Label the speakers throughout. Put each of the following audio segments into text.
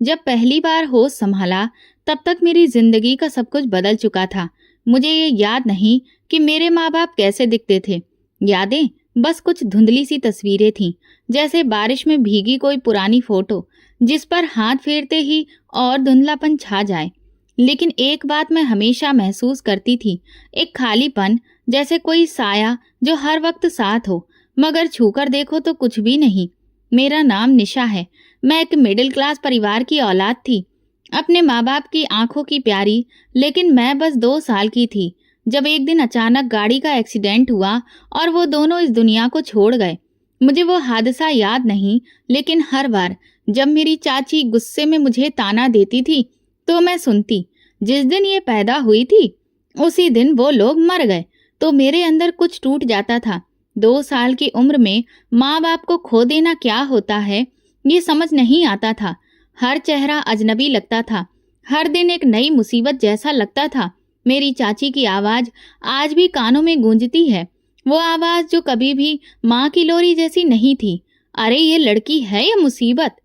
Speaker 1: जब पहली बार होश संभाला, तब तक मेरी जिंदगी का सब कुछ बदल चुका था। मुझे ये याद नहीं कि मेरे माँ बाप कैसे दिखते थे। यादें बस कुछ धुंधली सी तस्वीरें थीं, जैसे बारिश में भीगी कोई पुरानी फोटो जिस पर हाथ फेरते ही और धुंधलापन छा जाए। लेकिन एक बात मैं हमेशा महसूस करती थी, एक खालीपन, जैसे कोई साया जो हर वक्त साथ हो, मगर छूकर देखो तो कुछ भी नहीं। मेरा नाम निशा है। मैं एक मिडिल क्लास परिवार की औलाद थी, अपने माँ बाप की आंखों की प्यारी। लेकिन मैं बस 2 साल की थी जब एक दिन अचानक गाड़ी का एक्सीडेंट हुआ और वो दोनों इस दुनिया को छोड़ गए। मुझे वो हादसा याद नहीं, लेकिन हर बार जब मेरी चाची गुस्से में मुझे ताना देती थी तो मैं सुनती, जिस दिन ये पैदा हुई थी उसी दिन वो लोग मर गए। तो मेरे अंदर कुछ टूट जाता था। 2 साल की उम्र में माँ बाप को खो देना क्या होता है, ये समझ नहीं आता था। हर चेहरा अजनबी लगता था, हर दिन एक नई मुसीबत जैसा लगता था। मेरी चाची की आवाज आज भी कानों में गूंजती है, वो आवाज जो कभी भी माँ की लोरी जैसी नहीं थी। अरे ये लड़की है या मुसीबत,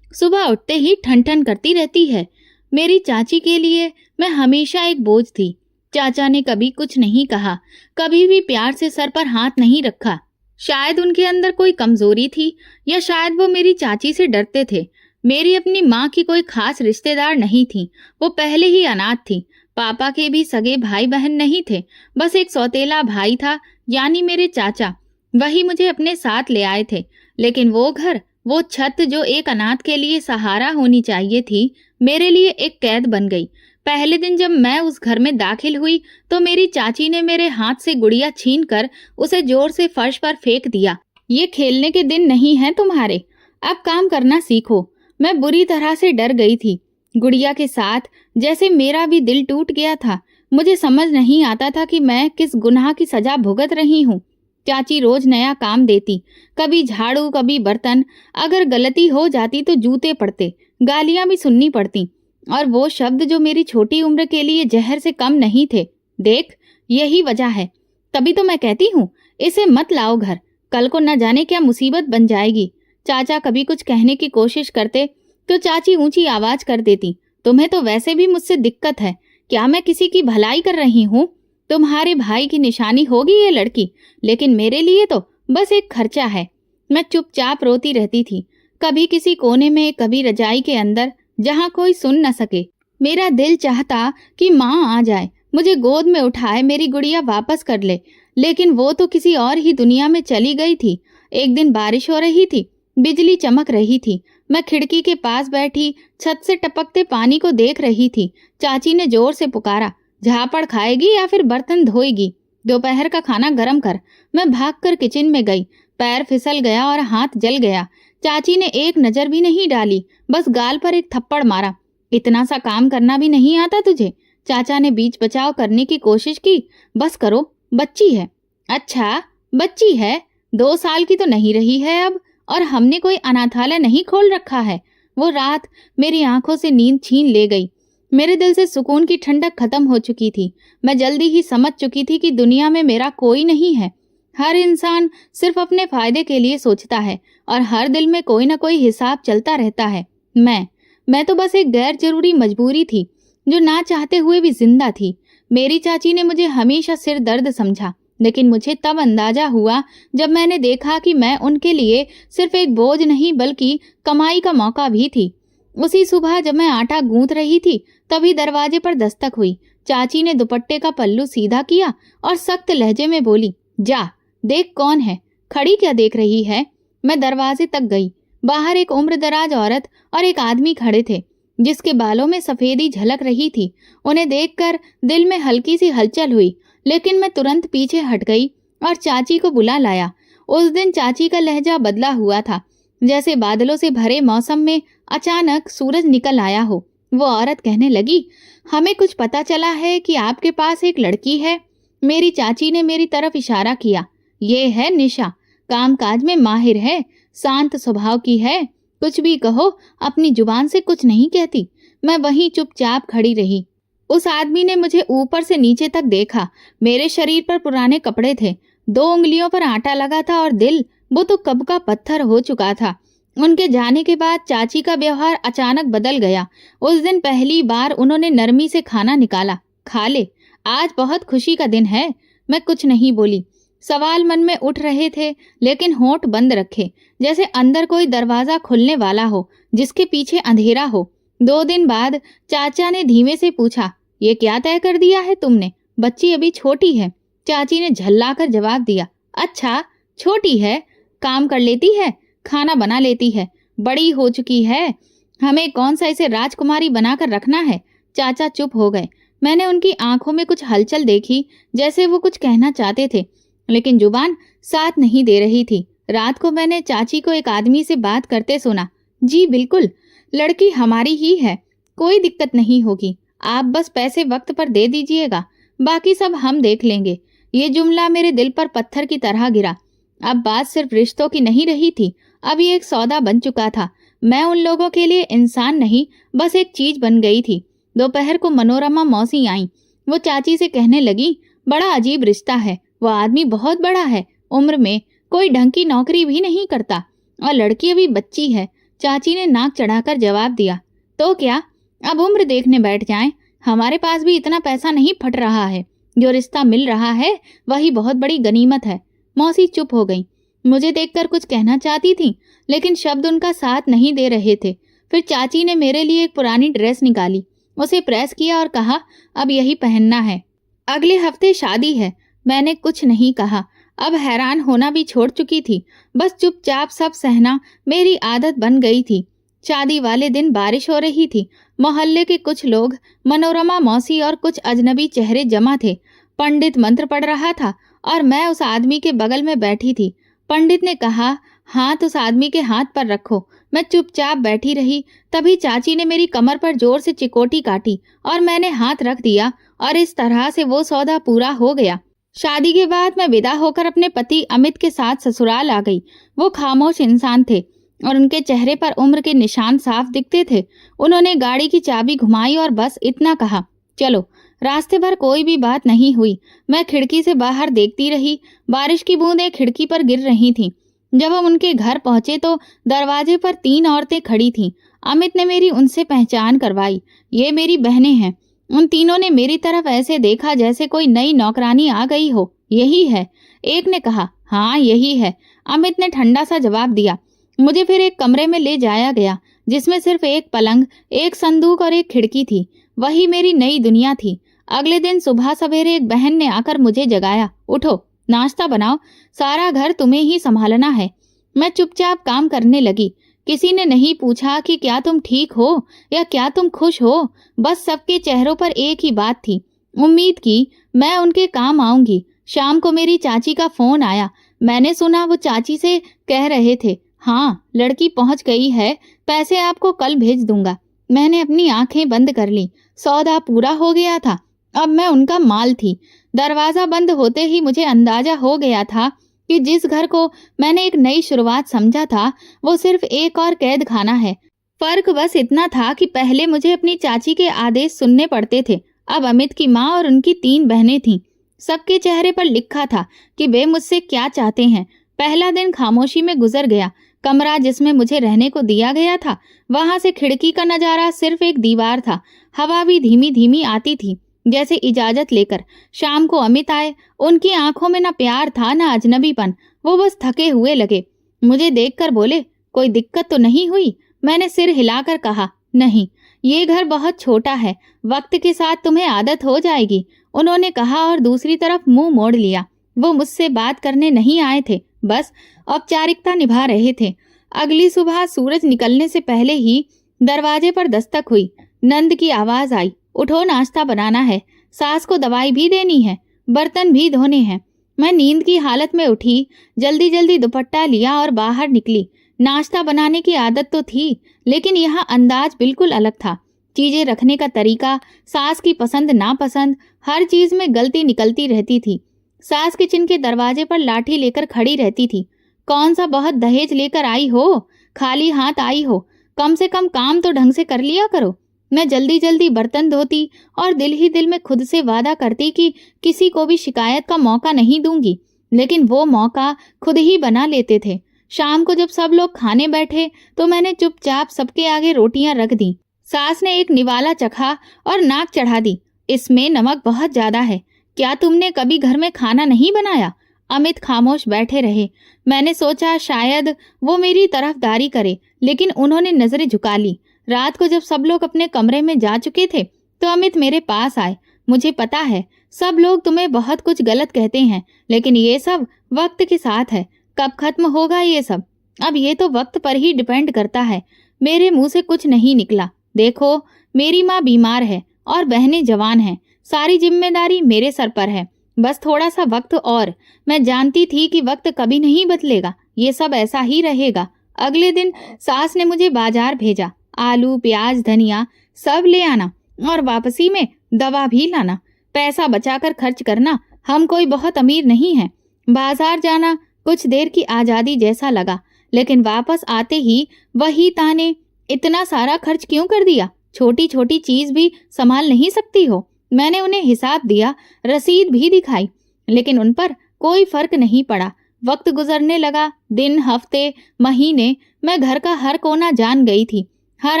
Speaker 1: सुबह उठते ही ठन ठन करती रहती है। मेरी चाची के लिए मैं हमेशा एक बोझ थी। चाचा ने कभी कुछ नहीं कहा, कभी भी प्यार से सर पर हाथ नहीं रखा। शायद उनके अंदर कोई कमजोरी थी, या शायद वो मेरी चाची से डरते थे। मेरी अपनी माँ की कोई खास रिश्तेदार नहीं थी, वो पहले ही अनाथ थी। पापा के भी सगे भाई बहन नहीं थे, बस एक सौतेला भाई था, यानी मेरे चाचा। वही मुझे अपने साथ ले आए थे। लेकिन वो घर, वो छत जो एक अनाथ के लिए सहारा होनी चाहिए थी, मेरे लिए एक कैद बन गई। पहले दिन जब मैं उस घर में दाखिल हुई तो मेरी चाची ने मेरे हाथ से गुड़िया छीनकर उसे जोर से फर्श पर फेंक दिया। ये खेलने के दिन नहीं है तुम्हारे, अब काम करना सीखो। मैं बुरी तरह से डर गई थी। गुड़िया के साथ जैसे मेरा भी दिल टूट गया था। मुझे समझ नहीं आता था कि मैं किस गुनाह की सजा भुगत रही हूँ। चाची रोज नया काम देती, कभी झाड़ू कभी बर्तन। अगर गलती हो जाती तो जूते पड़ते, गालियां भी सुननी पड़ती, और वो शब्द जो मेरी छोटी उम्र के लिए जहर से कम नहीं थे। देख, यही वजह है, तभी तो मैं कहती हूँ इसे मत लाओ घर, कल को न जाने क्या मुसीबत बन जाएगी। चाचा कभी कुछ कहने की कोशिश करते तो चाची ऊंची आवाज कर देती, तुम्हें तो वैसे भी मुझसे दिक्कत है, क्या मैं किसी की भलाई कर रही हूँ? तुम्हारे भाई की निशानी होगी ये लड़की, लेकिन मेरे लिए तो बस एक खर्चा है। मैं चुपचाप रोती रहती थी, कभी किसी कोने में, कभी रजाई के अंदर, जहाँ कोई सुन न सके। मेरा दिल चाहता कि माँ आ जाए, मुझे गोद में उठाए, मेरी गुड़िया वापस कर ले, लेकिन वो तो किसी और ही दुनिया में चली गई थी। एक दिन बारिश हो रही थी, बिजली चमक रही थी। मैं खिड़की के पास बैठी छत से टपकते पानी को देख रही थी। चाची ने जोर से पुकारा, झापड़ खाएगी या फिर बर्तन धोएगी? दोपहर का खाना गरम कर। मैं भागकर किचन में गई, पैर फिसल गया और हाथ जल गया। चाची ने एक नजर भी नहीं डाली, बस गाल पर एक थप्पड़ मारा। इतना सा काम करना भी नहीं आता तुझे? चाचा ने बीच बचाव करने की कोशिश की। बस करो, बच्ची है। अच्छा, बच्ची है, 2 साल की तो नहीं रही है अब, और हमने कोई अनाथालय नहीं खोल रखा है। वो रात मेरी आंखों से नींद छीन ले गई। मेरे दिल से सुकून की ठंडक खत्म हो चुकी थी। मैं जल्दी ही समझ चुकी थी कि दुनिया में मेरा कोई नहीं है। हर इंसान सिर्फ अपने फायदे के लिए सोचता है, और हर दिल में कोई ना कोई हिसाब चलता रहता है। मैं तो बस एक गैर जरूरी मजबूरी थी, जो ना चाहते हुए भी जिंदा थी। मेरी चाची ने मुझे हमेशा सिर दर्द समझा, लेकिन मुझे तब अंदाजा हुआ जब मैंने देखा कि मैं उनके लिए सिर्फ एक बोझ नहीं, बल्कि कमाई का मौका भी थी। उसी सुबह जब मैं आटा गूंथ रही थी, तभी दरवाजे पर दस्तक हुई। चाची ने दुपट्टे का पल्लू सीधा किया और सख्त लहजे में बोली, जा देख कौन है, खड़ी क्या देख रही है? मैं दरवाजे तक गई। बाहर एक उम्रदराज औरत और एक आदमी खड़े थे, जिसके बालों में सफेदी झलक रही थी। उन्हें देखकर दिल में हल्की सी हलचल हुई, लेकिन मैं तुरंत पीछे हट गई और चाची को बुला लाया। उस दिन चाची का लहजा बदला हुआ था, जैसे बादलों से भरे मौसम में अचानक सूरज निकल आया हो। वो औरत कहने लगी, हमें कुछ पता चला है कि आपके पास एक लड़की है। मेरी चाची ने मेरी तरफ इशारा किया। ये है निशा, कामकाज में माहिर है, शांत स्वभाव की है, कुछ भी कहो अपनी जुबान से कुछ नहीं कहती। मैं वहीं चुपचाप खड़ी रही। उस आदमी ने मुझे ऊपर से नीचे तक देखा। मेरे शरीर पर पुराने कपड़े थे, 2 उंगलियों पर आटा लगा था, और दिल, वो तो कब का पत्थर हो चुका था। उनके जाने के बाद चाची का व्यवहार अचानक बदल गया। उस दिन पहली बार उन्होंने नरमी से खाना निकाला। खा ले, आज बहुत खुशी का दिन है। मैं कुछ नहीं बोली। सवाल मन में उठ रहे थे, लेकिन होंठ बंद रखे, जैसे अंदर कोई दरवाजा खुलने वाला हो जिसके पीछे अंधेरा हो। 2 दिन बाद चाचा ने धीमे से पूछा, ये क्या तय कर दिया है तुमने? बच्ची अभी छोटी है। चाची ने झल्लाकर जवाब दिया, अच्छा छोटी है, काम कर लेती है, खाना बना लेती है, बड़ी हो चुकी है, हमें कौन सा इसे राजकुमारी बनाकर रखना है। चाचा चुप हो गए। मैंने उनकी आंखों में कुछ हलचल देखी, जैसे वो कुछ कहना चाहते थे, लेकिन जुबान साथ नहीं दे रही थी। रात को मैंने चाची को एक आदमी से बात करते सुना। जी बिल्कुल, लड़की हमारी ही है, कोई दिक्कत नहीं होगी, आप बस पैसे वक्त पर दे दीजिएगा, बाकी सब हम देख लेंगे। ये जुमला मेरे दिल पर पत्थर की तरह गिरा। अब बात सिर्फ रिश्तों की नहीं रही थी, अब ये एक सौदा बन चुका था। मैं उन लोगों के लिए इंसान नहीं, बस एक चीज बन गई थी। दोपहर को मनोरमा मौसी आई। वो चाची से कहने लगी, बड़ा अजीब रिश्ता है, वो आदमी बहुत बड़ा है, उम्र में कोई ढंग की नौकरी भी नहीं करता, और लड़की अभी बच्ची है। चाची ने नाक चढ़ाकर जवाब दिया, तो क्या, अब उम्र देखने बैठ जाएं? हमारे पास भी इतना पैसा नहीं फट रहा है, जो रिश्ता मिल रहा है वही बहुत बड़ी गनीमत है। मौसी चुप हो गई। मुझे देखकर कुछ कहना चाहती थी, लेकिन शब्द उनका साथ नहीं दे रहे थे। फिर चाची ने मेरे लिए एक पुरानी ड्रेस निकाली, उसे प्रेस किया और कहा, अब यही पहनना है, अगले हफ्ते शादी है। मैंने कुछ नहीं कहा। अब हैरान होना भी छोड़ चुकी थी, बस चुपचाप सब सहना मेरी आदत बन गई थी। शादी वाले दिन बारिश हो रही थी। मोहल्ले के कुछ लोग, मनोरमा मौसी और कुछ अजनबी चेहरे जमा थे। पंडित मंत्र पढ़ रहा था और मैं उस आदमी के बगल में बैठी थी। पंडित ने कहा, हाथ उस आदमी के हाथ पर रखो। मैं चुपचाप बैठी रही। तभी चाची ने मेरी कमर पर जोर से चिकोटी काटी और मैंने हाथ रख दिया, और इस तरह से वो सौदा पूरा हो गया। शादी के बाद मैं विदा होकर अपने पति अमित के साथ ससुराल आ गई। वो खामोश इंसान थे और उनके चेहरे पर उम्र के निशान साफ दिखते थे। उन्होंने गाड़ी की चाबी घुमाई और बस इतना कहा, चलो। रास्ते भर कोई भी बात नहीं हुई। मैं खिड़की से बाहर देखती रही। बारिश की बूंदें खिड़की पर गिर रही थीं। जब हम उनके घर पहुंचे तो दरवाजे पर 3 औरतें खड़ी थीं। अमित ने मेरी उनसे पहचान करवाई। ये मेरी बहनें हैं। उन तीनों ने मेरी तरफ ऐसे देखा जैसे कोई नई नौकरानी आ गई हो। यही है, एक ने कहा। हाँ यही है, अमित ने ठंडा सा जवाब दिया। मुझे फिर एक कमरे में ले जाया गया, जिसमें सिर्फ एक पलंग, एक संदूक और एक खिड़की थी। वही मेरी नई दुनिया थी। अगले दिन सुबह सवेरे एक बहन ने आकर मुझे जगाया, उठो, नाश्ता बनाओ, सारा घर तुम्हें ही संभालना है। मैं चुपचाप काम करने लगी। किसी ने नहीं पूछा कि क्या तुम ठीक हो या क्या तुम खुश हो। बस सबके चेहरों पर एक ही बात थी, उम्मीद की मैं उनके काम आऊंगी। शाम को मेरी चाची का फोन आया। मैंने सुना वो चाची से कह रहे थे, हाँ लड़की पहुंच गई है, पैसे आपको कल भेज दूंगा। मैंने अपनी आंखें बंद कर ली। सौदा पूरा हो गया था, अब मैं उनका माल थी। दरवाजा बंद होते ही मुझे अंदाजा हो गया था कि जिस घर को मैंने एक नई शुरुआत समझा था, वो सिर्फ एक और कैद खाना है। फर्क बस इतना था कि पहले मुझे अपनी चाची के आदेश सुनने पड़ते थे, अब अमित की माँ और उनकी 3 बहनें थीं। सबके चेहरे पर लिखा था कि वे मुझसे क्या चाहते हैं। पहला दिन खामोशी में गुजर गया। कमरा जिसमें मुझे रहने को दिया गया था, वहां से खिड़की का नजारा सिर्फ एक दीवार था। हवा भी धीमी धीमी आती थी, जैसे इजाजत लेकर। शाम को अमित आए। उनकी आंखों में न प्यार था न अजनबीपन, वो बस थके हुए लगे। मुझे देखकर बोले, कोई दिक्कत तो नहीं हुई? मैंने सिर हिलाकर कहा, नहीं, ये घर बहुत छोटा है, वक्त के साथ तुम्हें आदत हो जाएगी, उन्होंने कहा और दूसरी तरफ मुंह मोड़ लिया। वो मुझसे बात करने नहीं आए थे, बस औपचारिकता निभा रहे थे। अगली सुबह सूरज निकलने से पहले ही दरवाजे पर दस्तक हुई। नंद की आवाज आई, उठो, नाश्ता बनाना है, सास को दवाई भी देनी है, बर्तन भी धोने हैं। मैं नींद की हालत में उठी, जल्दी जल्दी दुपट्टा लिया और बाहर निकली। नाश्ता बनाने की आदत तो थी, लेकिन यहाँ अंदाज बिल्कुल अलग था। चीजें रखने का तरीका, सास की पसंद नापसंद, हर चीज में गलती निकलती रहती थी। सास किचन के दरवाजे पर लाठी लेकर खड़ी रहती थी। कौन सा बहुत दहेज लेकर आई हो, खाली हाथ आई हो, कम से कम काम तो ढंग से कर लिया करो। मैं जल्दी जल्दी बर्तन धोती और दिल ही दिल में खुद से वादा करती कि किसी को भी शिकायत का मौका नहीं दूंगी, लेकिन वो मौका खुद ही बना लेते थे। शाम को जब सब लोग खाने बैठे तो मैंने चुपचाप सबके आगे रोटियां रख दी। सास ने एक निवाला चखा और नाक चढ़ा दी, इसमें नमक बहुत ज्यादा है। क्या तुमने कभी घर में खाना नहीं बनाया? अमित खामोश बैठे रहे। मैंने सोचा शायद वो मेरी तरफदारी करे, लेकिन उन्होंने नजरें झुका ली। रात को जब सब लोग अपने कमरे में जा चुके थे तो अमित मेरे पास आए। मुझे पता है सब लोग तुम्हें बहुत कुछ गलत कहते हैं, लेकिन ये सब वक्त के साथ है। कब खत्म होगा ये सब? अब ये तो वक्त पर ही डिपेंड करता है। मेरे मुंह से कुछ नहीं निकला। देखो, मेरी माँ बीमार है और बहनें जवान हैं। सारी जिम्मेदारी मेरे सर पर है। बस थोड़ा सा वक्त और। मैं जानती थी कि वक्त कभी नहीं बदलेगा, ये सब ऐसा ही रहेगा। अगले दिन सास ने मुझे बाजार भेजा। आलू, प्याज, धनिया सब ले आना और वापसी में दवा भी लाना। पैसा बचाकर खर्च करना, हम कोई बहुत अमीर नहीं हैं। बाजार जाना कुछ देर की आजादी जैसा लगा, लेकिन वापस आते ही वही ताने, इतना सारा खर्च क्यों कर दिया? छोटी छोटी चीज भी संभाल नहीं सकती हो? मैंने उन्हें हिसाब दिया, रसीद भी दिखाई, लेकिन उन पर कोई फर्क नहीं पड़ा। वक्त गुजरने लगा, दिन, हफ्ते, महीने। मैं घर का हर कोना जान गई थी, हर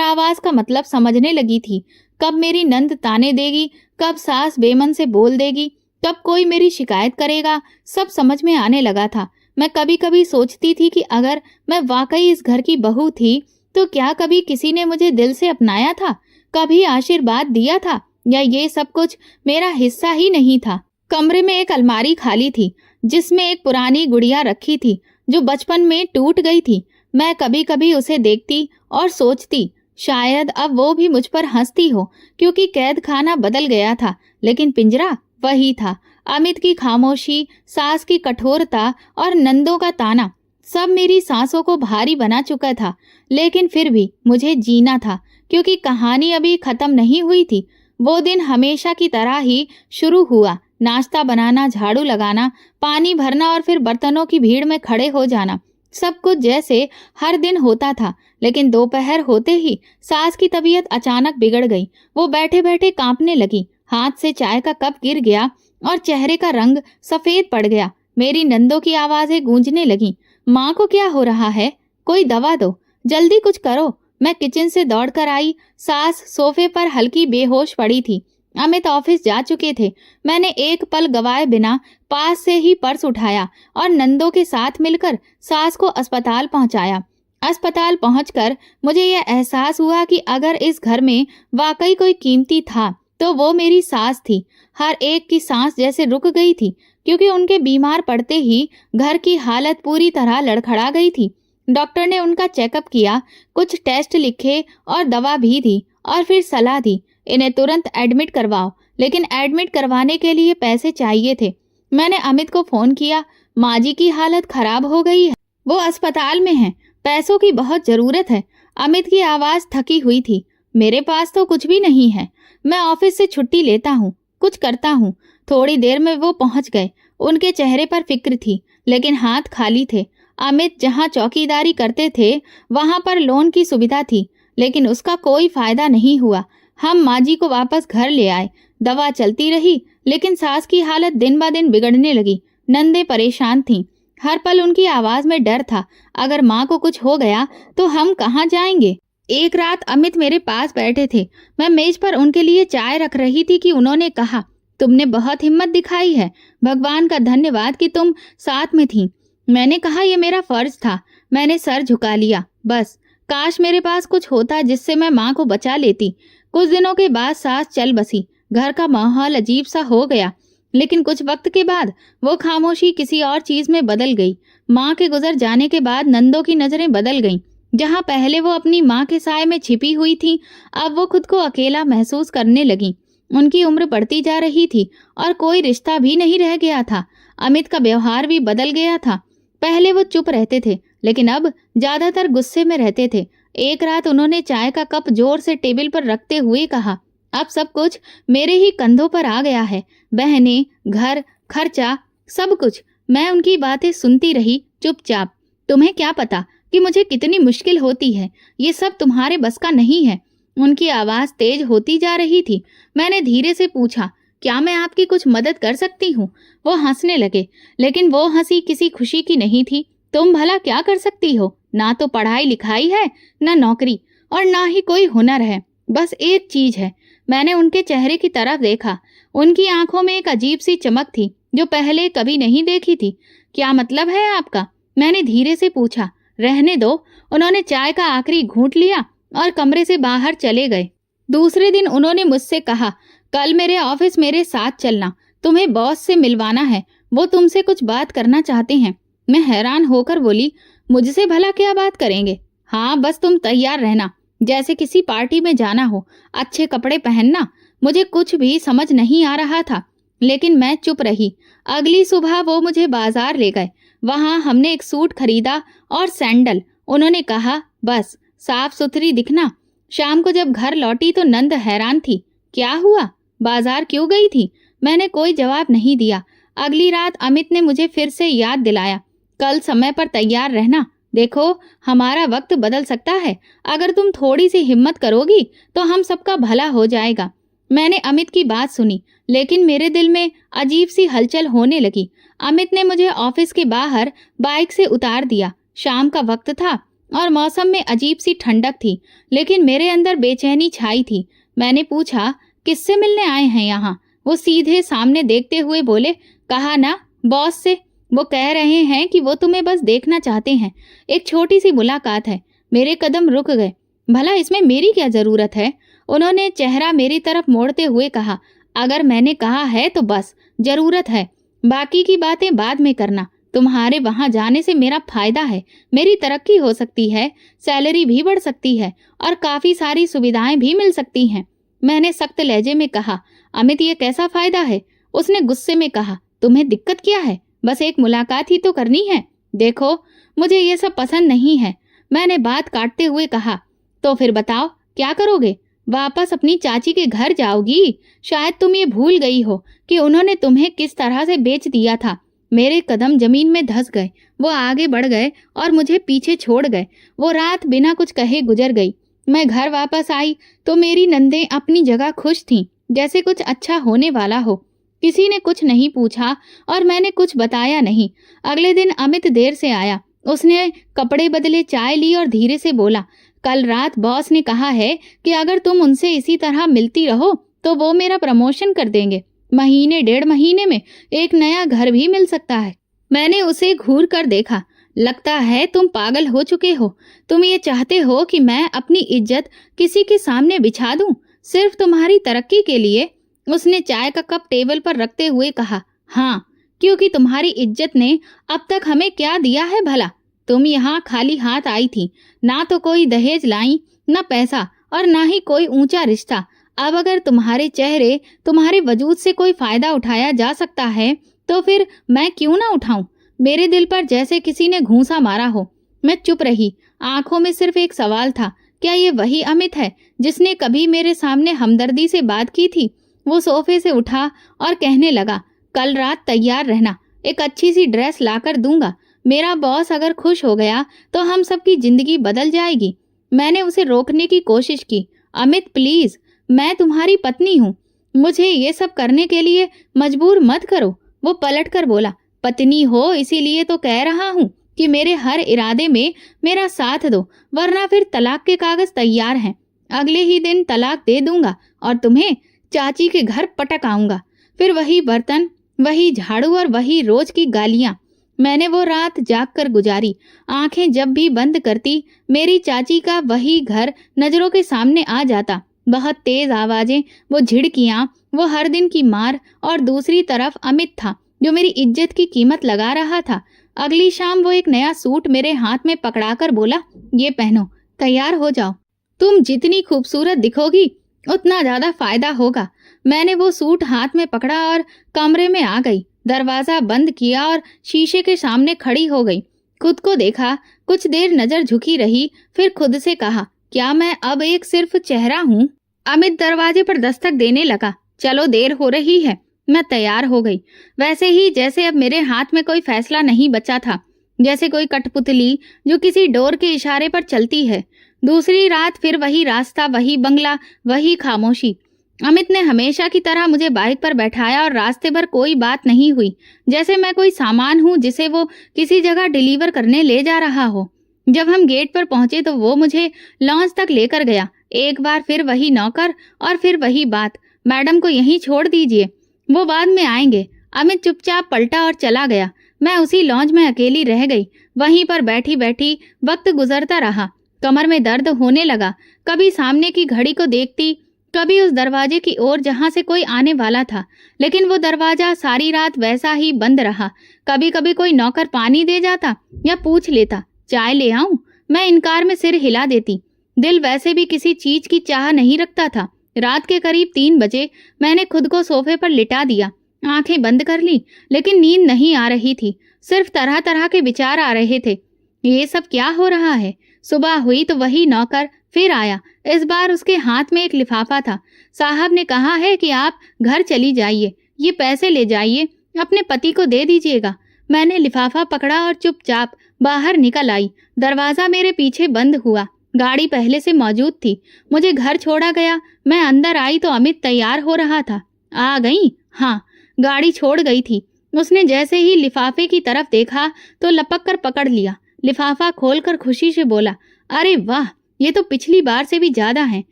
Speaker 1: आवाज का मतलब समझने लगी थी। कब मेरी नंद ताने देगी, कब सास बेमन से बोल देगी, कब कोई मेरी शिकायत करेगा, सब समझ में आने लगा था। मैं कभी कभी सोचती थी कि अगर मैं वाकई इस घर की बहू थी तो क्या कभी किसी ने मुझे दिल से अपनाया था, कभी आशीर्वाद दिया था, या ये सब कुछ मेरा हिस्सा ही नहीं था? कमरे में एक अलमारी खाली थी जिसमें एक पुरानी गुड़िया रखी थी जो बचपन में टूट गई थी। मैं कभी कभी उसे देखती और सोचती शायद अब वो भी मुझ पर हंसती हो, क्योंकि कैद खाना बदल गया था लेकिन पिंजरा वही था। अमित की खामोशी, सास की कठोरता और नंदों का ताना सब मेरी सांसों को भारी बना चुका था। लेकिन फिर भी मुझे जीना था, क्योंकि कहानी अभी खत्म नहीं हुई थी। वो दिन हमेशा की तरह ही शुरू हुआ। नाश्ता बनाना, झाड़ू लगाना, पानी भरना और फिर बर्तनों की भीड़ में खड़े हो जाना। सब कुछ जैसे हर दिन होता था, लेकिन दोपहर होते ही सास की तबीयत अचानक बिगड़ गई। वो बैठे बैठे कांपने लगी, हाथ से चाय का कप गिर गया और चेहरे का रंग सफेद पड़ गया। मेरी नंदों की आवाजें गूंजने लगी, माँ को क्या हो रहा है? कोई दवा दो, जल्दी कुछ करो। मैं किचन से दौड़कर आई। सास सोफे पर हल्की बेहोश पड़ी थी। अमित ऑफिस जा चुके थे। मैंने एक पल गवाए बिना पास से ही पर्स उठाया और नंदों के साथ मिलकर सास को अस्पताल पहुंचाया। अस्पताल पहुंचकर मुझे यह एहसास हुआ कि अगर इस घर में वाकई कोई कीमती था तो वो मेरी सास थी। हर एक की सांस जैसे रुक गई थी, क्योंकि उनके बीमार पड़ते ही घर की हालत पूरी तरह लड़खड़ा गई थी। डॉक्टर ने उनका चेकअप किया, कुछ टेस्ट लिखे और दवा भी दी और फिर सलाह दी, इन्हें तुरंत एडमिट करवाओ। लेकिन एडमिट करवाने के लिए पैसे चाहिए थे। मैंने अमित को फोन किया, माँ जी की हालत खराब हो गई है, वो अस्पताल में हैं, पैसों की बहुत जरूरत है। अमित की आवाज थकी हुई थी। मेरे पास तो कुछ भी नहीं है, मैं ऑफिस से छुट्टी लेता हूँ, कुछ करता हूँ। थोड़ी देर में वो पहुंच गए। उनके चेहरे पर फिक्र थी, लेकिन हाथ खाली थे। अमित जहां चौकीदारी करते थे वहां पर लोन की सुविधा थी, लेकिन उसका कोई फायदा नहीं हुआ। हम माँ जी को वापस घर ले आए। दवा चलती रही, लेकिन सास की हालत दिन ब दिन बिगड़ने लगी। नंदे परेशान थीं, हर पल उनकी आवाज में डर था। अगर माँ को कुछ हो गया तो हम कहाँ जाएंगे? एक रात अमित मेरे पास बैठे थे। मैं मेज पर उनके लिए चाय रख रही थी कि उन्होंने कहा, तुमने बहुत हिम्मत दिखाई है, भगवान का धन्यवाद कि तुम साथ में थी। मैंने कहा, यह मेरा फर्ज था। मैंने सर झुका लिया। बस काश मेरे पास कुछ होता जिससे मैं माँ को बचा लेती। कुछ दिनों के बाद सास चल बसी। घर का माहौल अजीब सा हो गया, लेकिन कुछ वक्त के बाद वो खामोशी किसी और चीज में बदल गई। माँ के गुजर जाने के बाद नंदों की नजरें बदल गईं। जहाँ पहले वो अपनी माँ के साए में छिपी हुई थी, अब वो खुद को अकेला महसूस करने लगी। उनकी उम्र बढ़ती जा रही थी और कोई रिश्ता भी नहीं रह गया था। अमित का व्यवहार भी बदल गया था। पहले वो चुप रहते थे, लेकिन अब ज्यादातर गुस्से में रहते थे। एक रात उन्होंने चाय का कप जोर से टेबल पर रखते हुए कहा, अब सब कुछ मेरे ही कंधों पर आ गया है, बहनें, घर, खर्चा, सब कुछ। मैं उनकी बातें सुनती रही चुपचाप। तुम्हें क्या पता कि मुझे कितनी मुश्किल होती है, ये सब तुम्हारे बस का नहीं है। उनकी आवाज तेज होती जा रही थी। मैंने धीरे से पूछा, क्या मैं आपकी कुछ मदद कर सकती हूँ? वो हंसने लगे, लेकिन वो हंसी किसी खुशी की नहीं थी, तुम भला क्या कर सकती हो? ना तो पढ़ाई लिखाई है, ना नौकरी, और ना ही कोई हुनर है। बस एक चीज है। मैंने उनके चेहरे की तरफ देखा। उनकी आंखों में एक अजीब सी चमक थी जो पहले कभी नहीं देखी थी। क्या मतलब है आपका? मैंने धीरे से पूछा। रहने दो। उन्होंने चाय का आखिरी घूंट लिया और कमरे से बाहर चले गए। दूसरे दिन उन्होंने मुझसे कहा, कल मेरे ऑफिस मेरे साथ चलना, तुम्हें बॉस से मिलवाना है, वो तुमसे कुछ बात करना चाहते हैं। मैं हैरान होकर बोली, मुझसे भला क्या बात करेंगे? हाँ, बस तुम तैयार रहना, जैसे किसी पार्टी में जाना हो, अच्छे कपड़े पहनना। मुझे कुछ भी समझ नहीं आ रहा था, लेकिन मैं चुप रही। अगली सुबह वो मुझे बाजार ले गए। वहां हमने एक सूट खरीदा और सैंडल। उन्होंने कहा, बस साफ सुथरी दिखना। शाम को जब घर लौटी तो नंद हैरान थी। क्या हुआ? बाजार क्यों गई थी? मैंने कोई जवाब नहीं दिया। अगली रात अमित ने मुझे फिर से याद दिलाया, कल समय पर तैयार रहना। देखो, हमारा वक्त बदल सकता है। अगर तुम थोड़ी सी हिम्मत करोगी तो हम सबका भला हो जाएगा। मैंने अमित की बात सुनी, लेकिन मेरे दिल में अजीब सी हलचल होने लगी। अमित ने मुझे ऑफिस के बाहर बाइक से उतार दिया। शाम का वक्त था और मौसम में अजीब सी ठंडक थी, लेकिन मेरे अंदर बेचैनी छाई थी। मैंने पूछा, किससे मिलने आए हैं यहाँ? वो सीधे सामने देखते हुए बोले, कहा ना, बॉस से। वो कह रहे हैं कि वो तुम्हें बस देखना चाहते हैं। एक छोटी सी मुलाकात है। मेरे कदम रुक गए। भला इसमें मेरी क्या जरूरत है? उन्होंने चेहरा मेरी तरफ मोड़ते हुए कहा, अगर मैंने कहा है तो बस जरूरत है, बाकी की बातें बाद में करना। तुम्हारे वहां जाने से मेरा फायदा है, मेरी तरक्की हो सकती है, सैलरी भी बढ़ सकती है और काफी सारी सुविधाएं भी मिल सकती हैं। मैंने सख्त लहजे में कहा, अमित, ये कैसा फायदा है? उसने गुस्से में कहा, तुम्हें दिक्कत क्या है? बस एक मुलाकात ही तो करनी है। देखो, मुझे ये सब पसंद नहीं है। मैंने बात काटते हुए कहा, तो फिर बताओ क्या करोगे? वापस अपनी चाची के घर जाओगी? शायद तुम ये भूल गई हो कि उन्होंने तुम्हें किस तरह से बेच दिया था। मेरे कदम जमीन में धंस गए। वो आगे बढ़ गए और मुझे पीछे छोड़ गए। वो रात बिना कुछ कहे गुजर गई। मैं घर वापस आई तो मेरी नंदें अपनी जगह खुश थीं, जैसे कुछ अच्छा होने वाला हो। किसी ने कुछ नहीं पूछा और मैंने कुछ बताया नहीं। अगले दिन अमित देर से आया। उसने कपड़े बदले, चाय ली और धीरे से बोला, कल रात बॉस ने कहा है कि अगर तुम उनसे इसी तरह मिलती रहो तो वो मेरा प्रमोशन कर देंगे। महीने 1.5 महीने में एक नया घर भी मिल सकता है। मैंने उसे घूर कर देखा। लगता है तुम पागल हो चुके हो। तुम ये चाहते हो कि मैं अपनी इज्जत किसी के सामने बिछा दूं, सिर्फ तुम्हारी तरक्की के लिए? उसने चाय का कप टेबल पर रखते हुए कहा, हाँ, क्योंकि तुम्हारी इज्जत ने अब तक हमें क्या दिया है भला? तुम यहाँ खाली हाथ आई थी, ना तो कोई दहेज लाई, ना पैसा, और ना ही कोई ऊंचा रिश्ता। अब अगर तुम्हारे चेहरे, तुम्हारे वजूद से कोई फायदा उठाया जा सकता है तो फिर मैं क्यों ना उठाऊं? मेरे दिल पर जैसे किसी ने घूंसा मारा हो। मैं चुप रही। आंखों में सिर्फ एक सवाल था, क्या ये वही अमित है जिसने कभी मेरे सामने हमदर्दी से बात की थी? वो सोफे से उठा और कहने लगा, कल रात तैयार रहना, एक अच्छी सी ड्रेस लाकर दूंगा। मेरा बॉस अगर खुश हो गया तो हम सबकी जिंदगी बदल जाएगी। मैंने उसे रोकने की कोशिश की। अमित, प्लीज, मैं तुम्हारी पत्नी हूँ, मुझे ये सब करने के लिए मजबूर मत करो। वो पलटकर बोला, पत्नी हो इसीलिए तो कह रहा हूँ कि मेरे हर इरादे में मेरा साथ दो, वरना फिर तलाक के कागज तैयार हैं। अगले ही दिन तलाक दे दूंगा और तुम्हें चाची के घर पटक आऊंगा। फिर वही बर्तन, वही झाड़ू और वही रोज की गालियां। मैंने वो रात जाग कर गुजारी। आंखें जब भी बंद करती, मेरी चाची का वही घर नजरों के सामने आ जाता। बहुत तेज आवाजें, वो झिड़कियां, वो हर दिन की मार, और दूसरी तरफ अमित था जो मेरी इज्जत की कीमत लगा रहा था। अगली शाम वो एक नया सूट मेरे हाथ में पकड़ाकर बोला, ये पहनो, तैयार हो जाओ। तुम जितनी खूबसूरत दिखोगी उतना ज्यादा फायदा होगा। मैंने वो सूट हाथ में पकड़ा और कमरे में आ गई। दरवाजा बंद किया और शीशे के सामने खड़ी हो गई। खुद को देखा, कुछ देर नजर झुकी रही, फिर खुद से कहा, क्या मैं अब एक सिर्फ चेहरा हूँ? अमित दरवाजे पर दस्तक देने लगा। चलो, देर हो रही है। मैं तैयार हो गई, वैसे ही जैसे अब मेरे हाथ में कोई फैसला नहीं बचा था, जैसे कोई कठपुतली जो किसी डोर के इशारे पर चलती है। दूसरी रात फिर वही रास्ता, वही बंगला, वही खामोशी। अमित ने हमेशा की तरह मुझे बाइक पर बैठाया और रास्ते भर कोई बात नहीं हुई, जैसे मैं कोई सामान हूँ जिसे वो किसी जगह डिलीवर करने ले जा रहा हो। जब हम गेट पर पहुंचे तो वो मुझे लॉन्च तक लेकर गया। एक बार फिर वही नौकर और फिर वही बात, मैडम को यहीं छोड़ दीजिए, वो बाद में आएंगे। अमित चुपचाप पलटा और चला गया। मैं उसी लॉन्च में अकेली रह गई। वहीं पर बैठी बैठी वक्त गुजरता रहा। कमर में दर्द होने लगा। कभी सामने की घड़ी को देखती, कभी उस दरवाजे की ओर जहां से कोई आने वाला था, लेकिन वो दरवाजा सारी रात वैसा ही बंद रहा। कभी कभी कोई नौकर पानी दे जाता या पूछ लेता, चाय ले आऊं? मैं इनकार में सिर हिला देती। दिल वैसे भी किसी चीज की चाह नहीं रखता था। रात के करीब 3 बजे मैंने खुद को सोफे पर लिटा दिया। आंखें बंद कर ली, लेकिन नींद नहीं आ रही थी। सिर्फ तरह तरह के विचार आ रहे थे। ये सब क्या हो रहा है? सुबह हुई तो वही नौकर फिर आया। इस बार उसके हाथ में एक लिफाफा था। साहब ने कहा है कि आप घर चली जाइए, ये पैसे ले जाइए, अपने पति को दे दीजिएगा। मैंने लिफाफा पकड़ा और चुपचाप बाहर निकल आई। दरवाजा मेरे पीछे बंद हुआ। गाड़ी पहले से मौजूद थी। मुझे घर छोड़ा गया। मैं अंदर आई तो अमित तैयार हो रहा था। आ गई? हाँ, गाड़ी छोड़ गई थी। उसने जैसे ही लिफाफे की तरफ देखा तो लपक कर पकड़ लिया। लिफाफा खोलकर खुशी से बोला, अरे वाह, ये तो पिछली बार से भी ज्यादा है।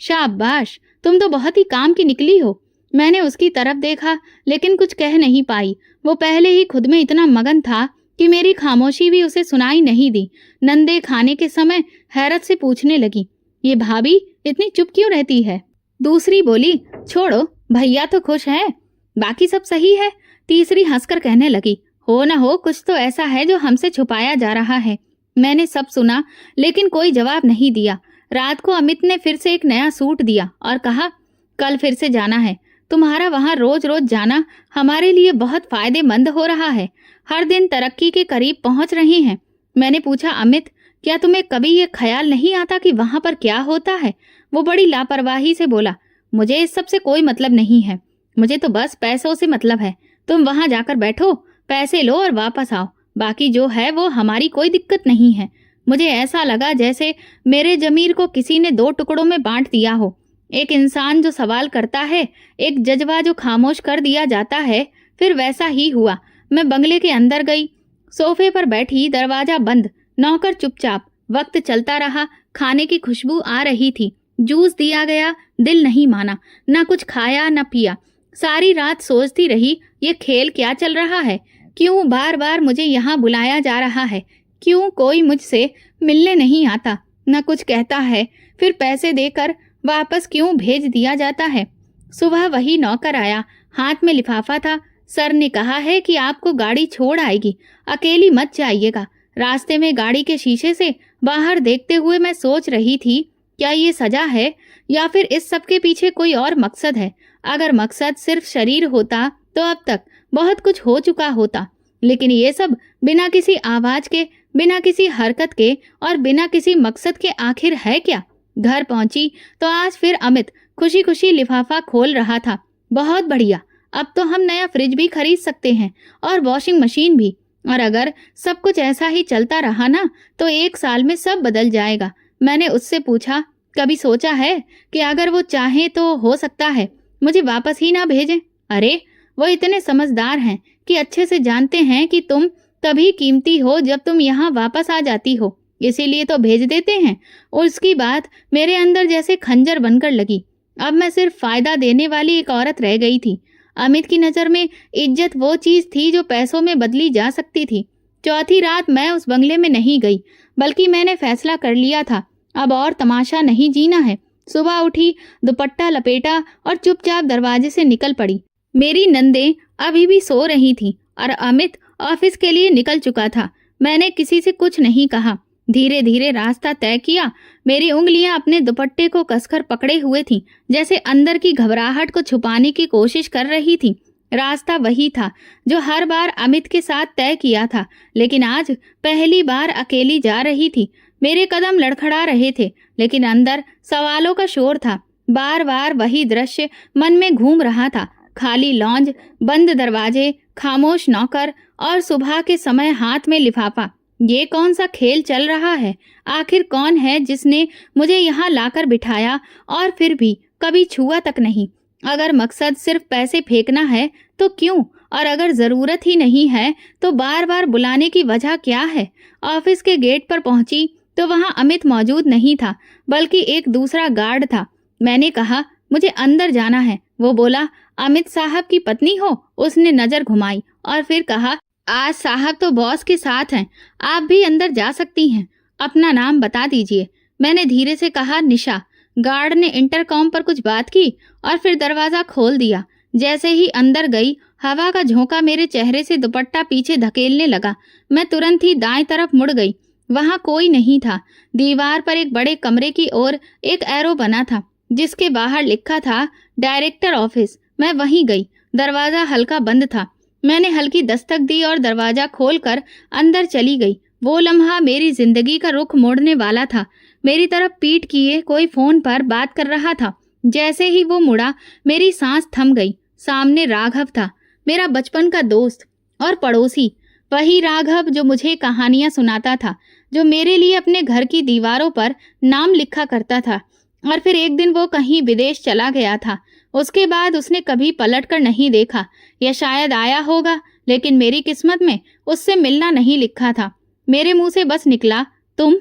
Speaker 1: शाबाश, तुम तो बहुत ही काम की निकली हो। मैंने उसकी तरफ देखा, लेकिन कुछ कह नहीं पाई। वो पहले ही खुद में इतना मगन था कि मेरी खामोशी भी उसे सुनाई नहीं दी। नंदे खाने के समय हैरत से पूछने लगी, ये भाभी इतनी चुप क्यों रहती है? दूसरी बोली, छोड़ो, भैया तो खुश है, बाकी सब सही है। तीसरी हंसकर कहने लगी, हो न हो कुछ तो ऐसा है जो हमसे छुपाया जा रहा है। मैंने सब सुना, लेकिन कोई जवाब नहीं दिया। रात को अमित ने फिर से एक नया सूट दिया और कहा, कल फिर से जाना है। तुम्हारा वहां रोज रोज जाना हमारे लिए बहुत फायदेमंद हो रहा है। हर दिन तरक्की के करीब पहुंच रहे हैं। मैंने पूछा, अमित, क्या तुम्हें कभी ये ख्याल नहीं आता कि वहां पर क्या होता है? वो बड़ी लापरवाही से बोला, मुझे इस सब से कोई मतलब नहीं है। मुझे तो बस पैसों से मतलब है। तुम वहां जाकर बैठो, पैसे लो और वापस आओ। बाकी जो है वो हमारी कोई दिक्कत नहीं है। मुझे ऐसा लगा जैसे मेरे जमीर को किसी ने 2 टुकड़ों में बांट दिया हो। एक इंसान जो सवाल करता है, एक जज्बा जो खामोश कर दिया जाता है। फिर वैसा ही हुआ। मैं बंगले के अंदर गई, सोफे पर बैठी, दरवाजा बंद, नौकर चुपचाप। वक्त चलता रहा। खाने की खुशबू आ रही थी। जूस दिया गया, दिल नहीं माना। ना कुछ खाया ना पिया। सारी रात सोचती रही, ये खेल क्या चल रहा है? क्यों बार बार मुझे यहाँ बुलाया जा रहा है? क्यों कोई मुझसे मिलने नहीं आता, न कुछ कहता है? फिर पैसे देकर वापस क्यों भेज दिया जाता है? सुबह वही नौकर आया, हाथ में लिफाफा था। सर ने कहा है कि आपको गाड़ी छोड़ आएगी, अकेली मत जाइएगा। रास्ते में गाड़ी के शीशे से बाहर देखते हुए मैं सोच रही थी, क्या ये सजा है या फिर इस सब के पीछे कोई और मकसद है? अगर मकसद सिर्फ शरीर होता तो अब तक बहुत कुछ हो चुका होता, लेकिन ये सब बिना किसी आवाज के, बिना किसी हरकत के और बिना किसी मकसद के आखिर है क्या? घर पहुंची तो आज फिर अमित खुशी खुशी लिफाफा खोल रहा था। बहुत बढ़िया, अब तो हम नया फ्रिज भी खरीद सकते हैं और वॉशिंग मशीन भी। और अगर सब कुछ ऐसा ही चलता रहा ना, तो 1 साल में सब बदल जाएगा। मैंने उससे पूछा, कभी सोचा है कि अगर वो चाहे तो हो सकता है मुझे वापस ही ना भेजें? अरे, वो इतने समझदार हैं कि अच्छे से जानते हैं कि तुम तभी कीमती हो जब तुम यहाँ वापस आ जाती हो, इसीलिए तो भेज देते हैं। और उसकी बात मेरे अंदर जैसे खंजर बनकर लगी। अब मैं सिर्फ फायदा देने वाली एक औरत रह गई थी। अमित की नज़र में इज्जत वो चीज़ थी जो पैसों में बदली जा सकती थी। चौथी रात मैं उस बंगले में नहीं गई, बल्कि मैंने फैसला कर लिया था, अब और तमाशा नहीं जीना है। सुबह उठी, दुपट्टा लपेटा और चुपचाप दरवाजे से निकल पड़ी। मेरी नंदे अभी भी सो रही थी और अमित ऑफिस के लिए निकल चुका था। मैंने किसी से कुछ नहीं कहा। धीरे धीरे रास्ता तय किया। मेरी उंगलियां अपने दुपट्टे को कसकर पकड़े हुए थीं, जैसे अंदर की घबराहट को छुपाने की कोशिश कर रही थी। रास्ता वही था जो हर बार अमित के साथ तय किया था, लेकिन आज पहली बार अकेली जा रही थी। मेरे कदम लड़खड़ा रहे थे, लेकिन अंदर सवालों का शोर था। बार बार वही दृश्य मन में घूम रहा था। खाली लॉन्ज, बंद दरवाजे, खामोश नौकर और सुबह के समय हाथ में लिफाफा। ये कौन सा खेल चल रहा है? आखिर कौन है जिसने मुझे यहाँ लाकर बिठाया और फिर भी कभी छुआ तक नहीं? अगर मकसद सिर्फ पैसे फेंकना है तो क्यों, और अगर जरूरत ही नहीं है तो बार बार बुलाने की वजह क्या है? ऑफिस के गेट पर पहुंची तो वहां अमित मौजूद नहीं था, बल्कि एक दूसरा गार्ड था। मैंने कहा, मुझे अंदर जाना है। वो बोला, अमित साहब की पत्नी हो? उसने नजर घुमाई और फिर कहा, आज साहब तो बॉस के साथ हैं, आप भी अंदर जा सकती हैं। अपना नाम बता दीजिए। मैंने धीरे से कहा, निशा। गार्ड ने इंटरकॉम पर कुछ बात की और फिर दरवाजा खोल दिया। जैसे ही अंदर गई, हवा का झोंका मेरे चेहरे से दुपट्टा पीछे धकेलने लगा। मैं तुरंत ही दाएं तरफ मुड़ गई। वहां कोई नहीं था। दीवार पर एक बड़े कमरे की ओर एक एरो बना था, जिसके बाहर लिखा था डायरेक्टर ऑफिस। मैं वहीं गई। दरवाजा हल्का बंद था। मैंने हल्की दस्तक दी और दरवाजा खोलकर अंदर चली गई। वो लम्हा मेरी जिंदगी का रुख मोड़ने वाला था। मेरी तरफ पीठ किए कोई फोन पर बात कर रहा था। जैसे ही वो मुड़ा, मेरी सांस थम गई। सामने राघव था, मेरा बचपन का दोस्त और पड़ोसी। वही राघव जो मुझे कहानियां सुनाता था, जो मेरे लिए अपने घर की दीवारों पर नाम लिखा करता था। और फिर एक दिन वो कहीं विदेश चला गया था। उसके बाद उसने कभी पलटकर नहीं देखा, या शायद आया होगा, लेकिन मेरी किस्मत में उससे मिलना नहीं लिखा था। मेरे मुंह से बस निकला, तुम।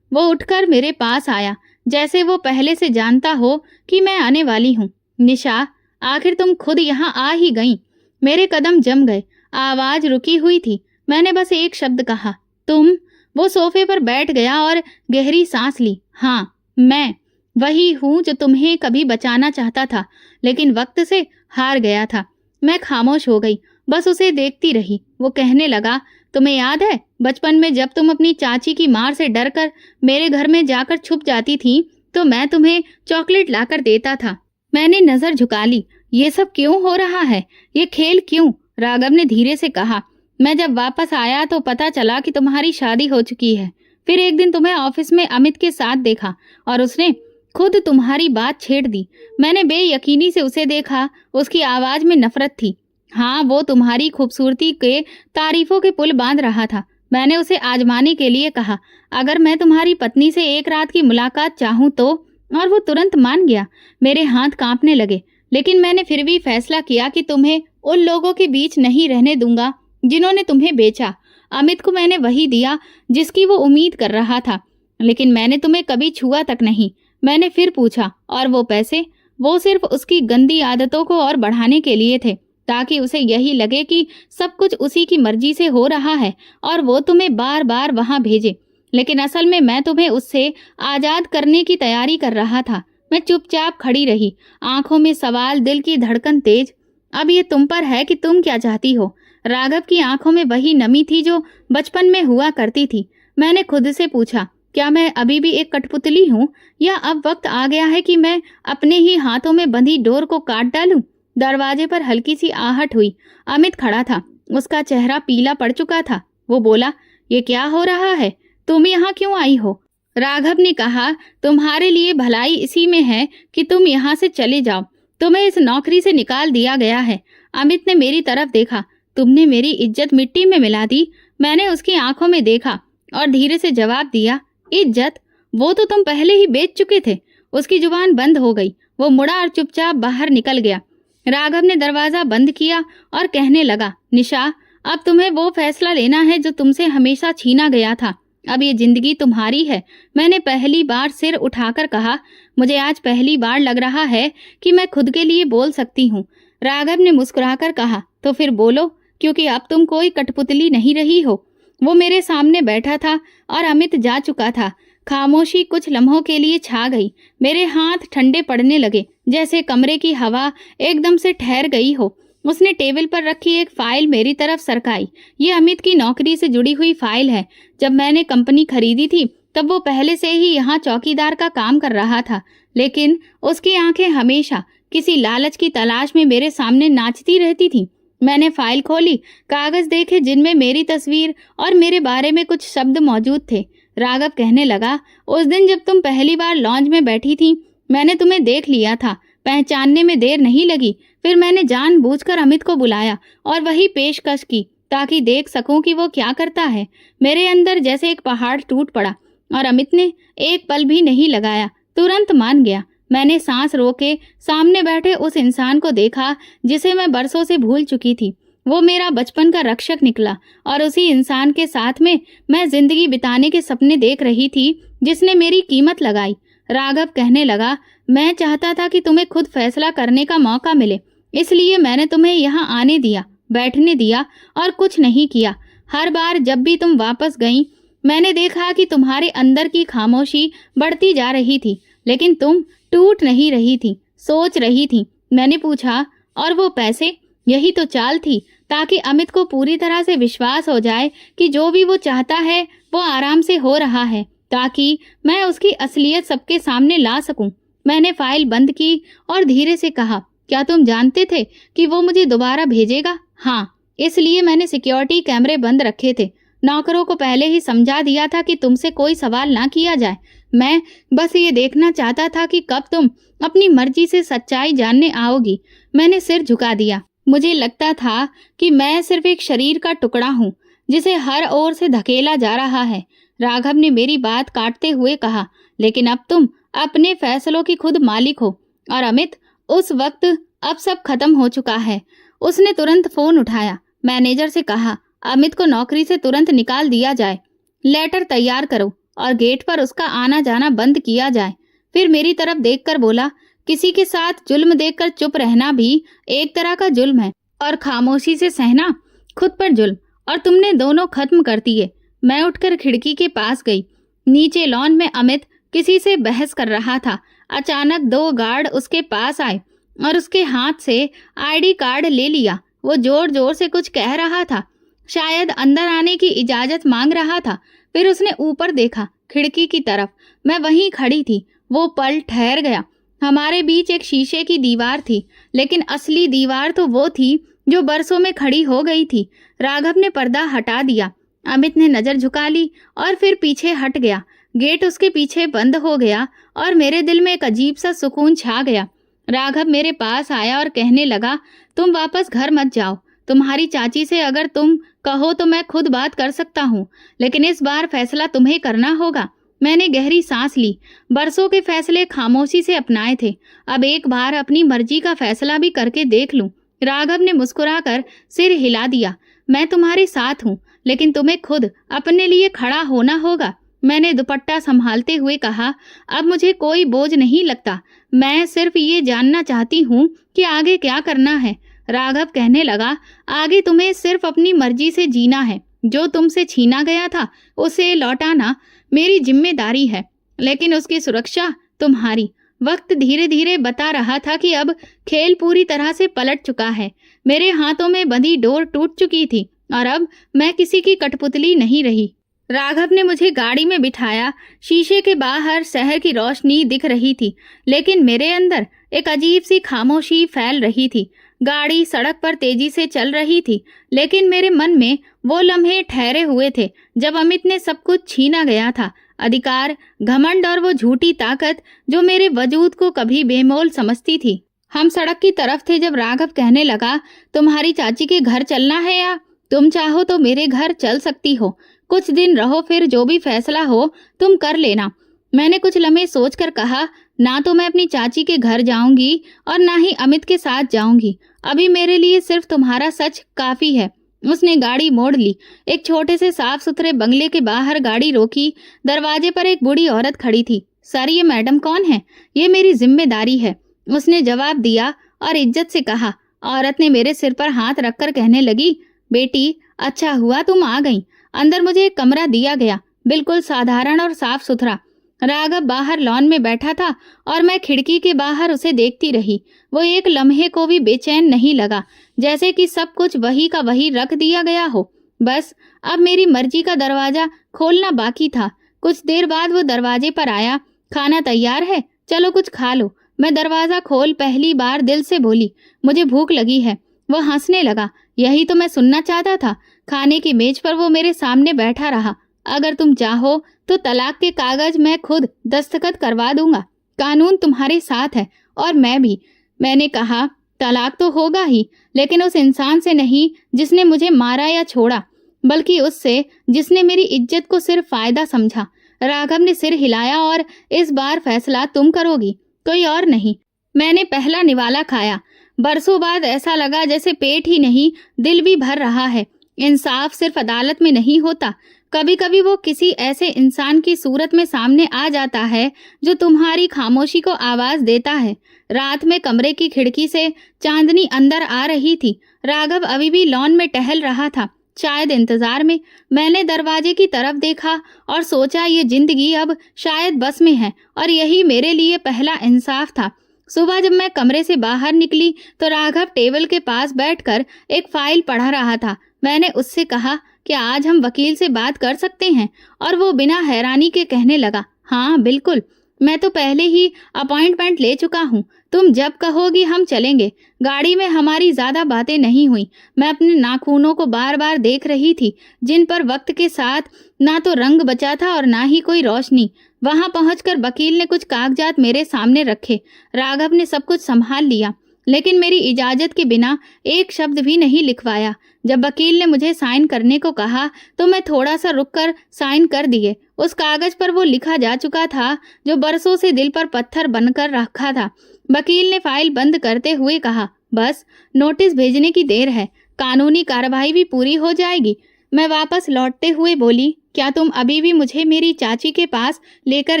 Speaker 1: वो उठकर मेरे पास आया, जैसे वो पहले से जानता हो कि मैं आने वाली हूँ। निशा, आखिर तुम खुद यहाँ आ ही गईं। मेरे कदम जम गए। आवाज रुकी हुई थी। मैंने बस एक शब्द कहा, तुम। वो सोफे पर बैठ गया और गहरी सांस ली। हाँ, मैं वही हूँ जो तुम्हें कभी बचाना चाहता था, लेकिन वक्त से हार गया था। मैं खामोश हो गई, बस उसे देखती रही। वो कहने लगा, तुम्हें याद है बचपन में जब तुम अपनी चाची की मार से डरकर मेरे घर में जाकर छुप जाती थी, तो मैं तुम्हें चॉकलेट लाकर देता था। मैंने नजर झुका ली। ये सब क्यों हो रहा है? ये खेल क्यों? राघव ने धीरे से कहा, मैं जब वापस आया तो पता चला कि तुम्हारी शादी हो चुकी है। फिर एक दिन तुम्हें ऑफिस में अमित के साथ देखा और उसने खुद तुम्हारी बात छेड़ दी। मैंने बेयकीनी से उसे देखा। उसकी आवाज में नफरत थी। हाँ, वो तुम्हारी खूबसूरती के तारीफों के पुल बांध रहा था। मैंने उसे आजमाने के लिए कहा, अगर मैं तुम्हारी पत्नी से एक रात की मुलाकात चाहूँ तो? और वो तुरंत मान गया। मेरे हाथ कांपने लगे, लेकिन मैंने फिर भी फैसला किया कि तुम्हें उन लोगों के बीच नहीं रहने दूंगा जिन्होंने तुम्हें बेचा। अमित को मैंने वही दिया जिसकी वो उम्मीद कर रहा था, लेकिन मैंने तुम्हें कभी छुआ तक नहीं। मैंने फिर पूछा, और वो पैसे? वो सिर्फ उसकी गंदी आदतों को और बढ़ाने के लिए थे, ताकि उसे यही लगे कि सब कुछ उसी की मर्जी से हो रहा है और वो तुम्हें बार बार वहां भेजे। लेकिन असल में मैं तुम्हें उससे आजाद करने की तैयारी कर रहा था। मैं चुपचाप खड़ी रही, आंखों में सवाल, दिल की धड़कन तेज। अब ये तुम पर है कि तुम क्या चाहती हो। राघव की आंखों में वही नमी थी जो बचपन में हुआ करती थी। मैंने खुद से पूछा, क्या मैं अभी भी एक कठपुतली हूँ, या अब वक्त आ गया है कि मैं अपने ही हाथों में बंधी डोर को काट डालूं? दरवाजे पर हल्की सी आहट हुई। अमित खड़ा था। उसका चेहरा पीला पड़ चुका था। वो बोला, ये क्या हो रहा है? तुम यहाँ क्यों आई हो? राघव ने कहा, तुम्हारे लिए भलाई इसी में है कि तुम यहाँ से चले जाओ। तुम्हें इस नौकरी से निकाल दिया गया है। अमित ने मेरी तरफ देखा। तुमने मेरी इज्जत मिट्टी में मिला दी। मैंने उसकी आंखों में देखा और धीरे से जवाब दिया, इज्जत? वो तो तुम पहले ही बेच चुके थे। उसकी जुबान बंद हो गई। वो मुड़ा और चुपचाप बाहर निकल गया। राघव ने दरवाजा बंद किया और कहने लगा, निशा, अब तुम्हें वो फैसला लेना है जो तुमसे हमेशा छीना गया था। अब ये जिंदगी तुम्हारी है। मैंने पहली बार सिर उठाकर कहा, मुझे आज पहली बार लग रहा है कि मैं खुद के लिए बोल सकती हूँ। राघव ने मुस्कुराकर कहा, तो फिर बोलो, क्योंकि अब तुम कोई कठपुतली नहीं रही हो। वो मेरे सामने बैठा था और अमित जा चुका था। खामोशी कुछ लम्हों के लिए छा गई। मेरे हाथ ठंडे पड़ने लगे, जैसे कमरे की हवा एकदम से ठहर गई हो। उसने टेबल पर रखी एक फाइल मेरी तरफ सरकाई। ये अमित की नौकरी से जुड़ी हुई फाइल है। जब मैंने कंपनी खरीदी थी तब वो पहले से ही यहाँ चौकीदार का काम कर रहा था, लेकिन उसकी आंखें हमेशा किसी लालच की तलाश में मेरे सामने नाचती रहती थी। मैंने फाइल खोली, कागज देखे जिनमें मेरी तस्वीर और मेरे बारे में कुछ शब्द मौजूद थे। राघव कहने लगा, उस दिन जब तुम पहली बार लॉन्ज में बैठी थी, मैंने तुम्हें देख लिया था। पहचानने में देर नहीं लगी। फिर मैंने जानबूझकर अमित को बुलाया और वही पेशकश की, ताकि देख सकूं कि वो क्या करता है। मेरे अंदर जैसे एक पहाड़ टूट पड़ा और अमित ने एक पल भी नहीं लगाया, तुरंत मान गया। मैंने सांस रोके सामने बैठे उस इंसान को देखा जिसे मैं बरसों से भूल चुकी थी। वो मेरा बचपन का रक्षक निकला और उसी इंसान के साथ में मैं जिंदगी बिताने के सपने देख रही थी जिसने मेरी कीमत लगाई। राघव कहने लगा, मैं चाहता था कि तुम्हें खुद फैसला करने का मौका मिले, इसलिए मैंने तुम्हें यहाँ आने दिया, बैठने दिया और कुछ नहीं किया। हर बार जब भी तुम वापस गई मैंने देखा कि तुम्हारे अंदर की खामोशी बढ़ती जा रही थी, लेकिन तुम टूट नहीं रही थी, सोच रही थी। मैंने पूछा, और वो पैसे? यही तो चाल थी, ताकि अमित को पूरी तरह से विश्वास हो जाए कि जो भी वो चाहता है वो आराम से हो रहा है, ताकि मैं उसकी असलियत सबके सामने ला सकूं। मैंने फाइल बंद की और धीरे से कहा, क्या तुम जानते थे कि वो मुझे दोबारा भेजेगा? हाँ, इसलिए मैंने सिक्योरिटी कैमरे बंद रखे थे। नौकरों को पहले ही समझा दिया था कि तुमसे कोई सवाल ना किया जाए। मैं बस ये देखना चाहता था कि कब तुम अपनी मर्जी से सच्चाई जानने आओगी। मैंने सिर झुका दिया। मुझे लगता था कि मैं सिर्फ एक शरीर का टुकड़ा हूँ जिसे हर ओर से धकेला जा रहा है। राघव ने मेरी बात काटते हुए कहा, लेकिन अब तुम अपने फैसलों की खुद मालिक हो। और अमित, उस वक्त अब सब खत्म हो चुका है। उसने तुरंत फोन उठाया। मैनेजर से कहा, अमित को नौकरी से तुरंत निकाल दिया जाए, लेटर तैयार करो और गेट पर उसका आना जाना बंद किया जाए। फिर मेरी तरफ देखकर बोला, किसी के साथ जुल्म देखकर चुप रहना भी एक तरह का जुल्म है, और खामोशी से सहना खुद पर जुल्म, और तुमने दोनों खत्म कर दिए। मैं उठकर खिड़की के पास गई। नीचे लॉन में अमित किसी से बहस कर रहा था। अचानक 2 गार्ड उसके पास आए और उसके हाथ से आईडी कार्ड ले लिया। वो जोर जोर से कुछ कह रहा था, शायद अंदर आने की इजाजत मांग रहा था। फिर उसने ऊपर देखा, खिड़की की तरफ। मैं वहीं खड़ी थी। वो पल ठहर गया। हमारे बीच एक शीशे की दीवार थी, लेकिन असली दीवार तो वो थी जो बरसों में खड़ी हो गई थी। राघव ने पर्दा हटा दिया। अमित ने नजर झुका ली और फिर पीछे हट गया। गेट उसके पीछे बंद हो गया और मेरे दिल में एक अजीब सा सुकून छा गया। राघव मेरे पास आया और कहने लगा, तुम वापस घर मत जाओ। तुम्हारी चाची से अगर तुम कहो तो मैं खुद बात कर सकता हूँ, लेकिन इस बार फैसला तुम्हें करना होगा। मैंने गहरी सांस ली। बरसों के फैसले खामोशी से अपनाए थे, अब एक बार अपनी मर्जी का फैसला भी करके देख लूं। राघव ने मुस्कुराकर सिर हिला दिया। मैं तुम्हारे साथ हूँ, लेकिन तुम्हें खुद अपने लिए खड़ा होना होगा। मैंने दुपट्टा संभालते हुए कहा, अब मुझे कोई बोझ नहीं लगता। मैं सिर्फ ये जानना चाहती हूँ कि आगे क्या करना है। राघव कहने लगा, आगे तुम्हें सिर्फ अपनी मर्जी से जीना है। जो तुमसे छीना गया था उसे लौटाना मेरी जिम्मेदारी है, लेकिन उसकी सुरक्षा तुम्हारी। वक्त धीरे धीरे बता रहा था कि अब खेल पूरी तरह से पलट चुका है। मेरे हाथों में बंधी डोर टूट चुकी थी और अब मैं किसी की कठपुतली नहीं रही। राघव ने मुझे गाड़ी में बिठाया। शीशे के बाहर शहर की रोशनी दिख रही थी, लेकिन मेरे अंदर एक अजीब सी खामोशी फैल रही थी। गाड़ी सड़क पर तेजी से चल रही थी, लेकिन मेरे मन में वो लम्हे ठहरे हुए थे जब अमित ने सब कुछ छीना गया था। अधिकार, घमंड और वो झूठी ताकत जो मेरे वजूद को कभी बेमोल समझती थी। हम सड़क की तरफ थे जब राघव कहने लगा, तुम्हारी चाची के घर चलना है या तुम चाहो तो मेरे घर चल सकती हो। कुछ दिन रहो, फिर जो भी फैसला हो तुम कर लेना। मैंने कुछ लम्हे सोचकर कहा, ना तो मैं अपनी चाची के घर जाऊंगी और ना ही अमित के साथ जाऊंगी। अभी मेरे लिए सिर्फ तुम्हारा सच काफी है। उसने गाड़ी मोड़ ली। एक छोटे से साफ सुथरे बंगले के बाहर गाड़ी रोकी। दरवाजे पर एक बूढ़ी औरत खड़ी थी। सर, ये मैडम कौन है? ये मेरी जिम्मेदारी है, उसने जवाब दिया और इज्जत से कहा। औरत ने मेरे सिर पर हाथ रखकर कहने लगी, बेटी, अच्छा हुआ तुम आ गई। अंदर मुझे एक कमरा दिया गया, बिल्कुल साधारण और साफ सुथरा। राघव बाहर लॉन में बैठा था और मैं खिड़की के बाहर उसे देखती रही। वो एक लम्हे को भी बेचैन नहीं लगा, जैसे कि सब कुछ वही का वही रख दिया गया हो। बस अब मेरी मर्जी का दरवाजा खोलना बाकी था। कुछ देर बाद वो दरवाजे पर आया। खाना तैयार है, चलो कुछ खा लो। मैं दरवाजा खोल पहली बार दिल से बोली, मुझे भूख लगी है। वो हंसने लगा। यही तो मैं सुनना चाहता था। खाने की मेज पर वो मेरे सामने बैठा रहा। अगर तुम चाहो तो तलाक के कागज मैं खुद दस्तखत करवा दूंगा। कानून तुम्हारे साथ है और मैं भी। मैंने कहा, तलाक तो होगा ही, लेकिन उस इंसान से नहीं जिसने मुझे मारा या छोड़ा, बल्कि उससे जिसने मेरी इज्जत को सिर्फ फायदा समझा। राघव ने सिर हिलाया, और इस बार फैसला तुम करोगी। कोई और नहीं। मैंने पहला निवाला खाया। बरसों बाद ऐसा लगा जैसे पेट ही नहीं, दिल भी भर रहा है। इंसाफ सिर्फ अदालत में नहीं होता, कभी कभी वो किसी ऐसे इंसान की सूरत में सामने आ जाता है जो तुम्हारी खामोशी को आवाज देता है। रात में कमरे की खिड़की से चांदनी अंदर आ रही थी। राघव अभी भी लॉन में टहल रहा था, शायद इंतजार में। मैंने दरवाजे की तरफ देखा और सोचा ये जिंदगी अब शायद बस में है और यही मेरे लिए पहला इंसाफ था। सुबह जब मैं कमरे से बाहर निकली तो राघव टेबल के पास बैठकर एक फाइल पढ़ा रहा था। मैंने उससे कहा कि आज हम वकील से बात कर सकते हैं, और वो बिना हैरानी के कहने लगा, हाँ बिल्कुल, मैं तो पहले ही अपॉइंटमेंट ले चुका हूँ। तुम जब कहोगी हम चलेंगे। गाड़ी में हमारी ज्यादा बातें नहीं हुई। मैं अपने नाखूनों को बार बार देख रही थी, जिन पर वक्त के साथ ना तो रंग बचा था और ना ही कोई रोशनी। वहां पहुंचकर वकील ने कुछ कागजात मेरे सामने रखे। राघव ने सब कुछ संभाल लिया, लेकिन मेरी इजाजत के बिना एक शब्द भी नहीं लिखवाया। जब वकील ने मुझे साइन करने को कहा तो मैं थोड़ा सा रुककर साइन कर दिए। उस कागज पर वो लिखा जा चुका था जो बरसों से दिल पर पत्थर बनकर रखा था। वकील ने फाइल बंद करते हुए कहा, बस नोटिस भेजने की देर है, कानूनी कार्रवाई भी पूरी हो जाएगी। मैं वापस लौटते हुए बोली, क्या तुम अभी भी मुझे मेरी चाची के पास लेकर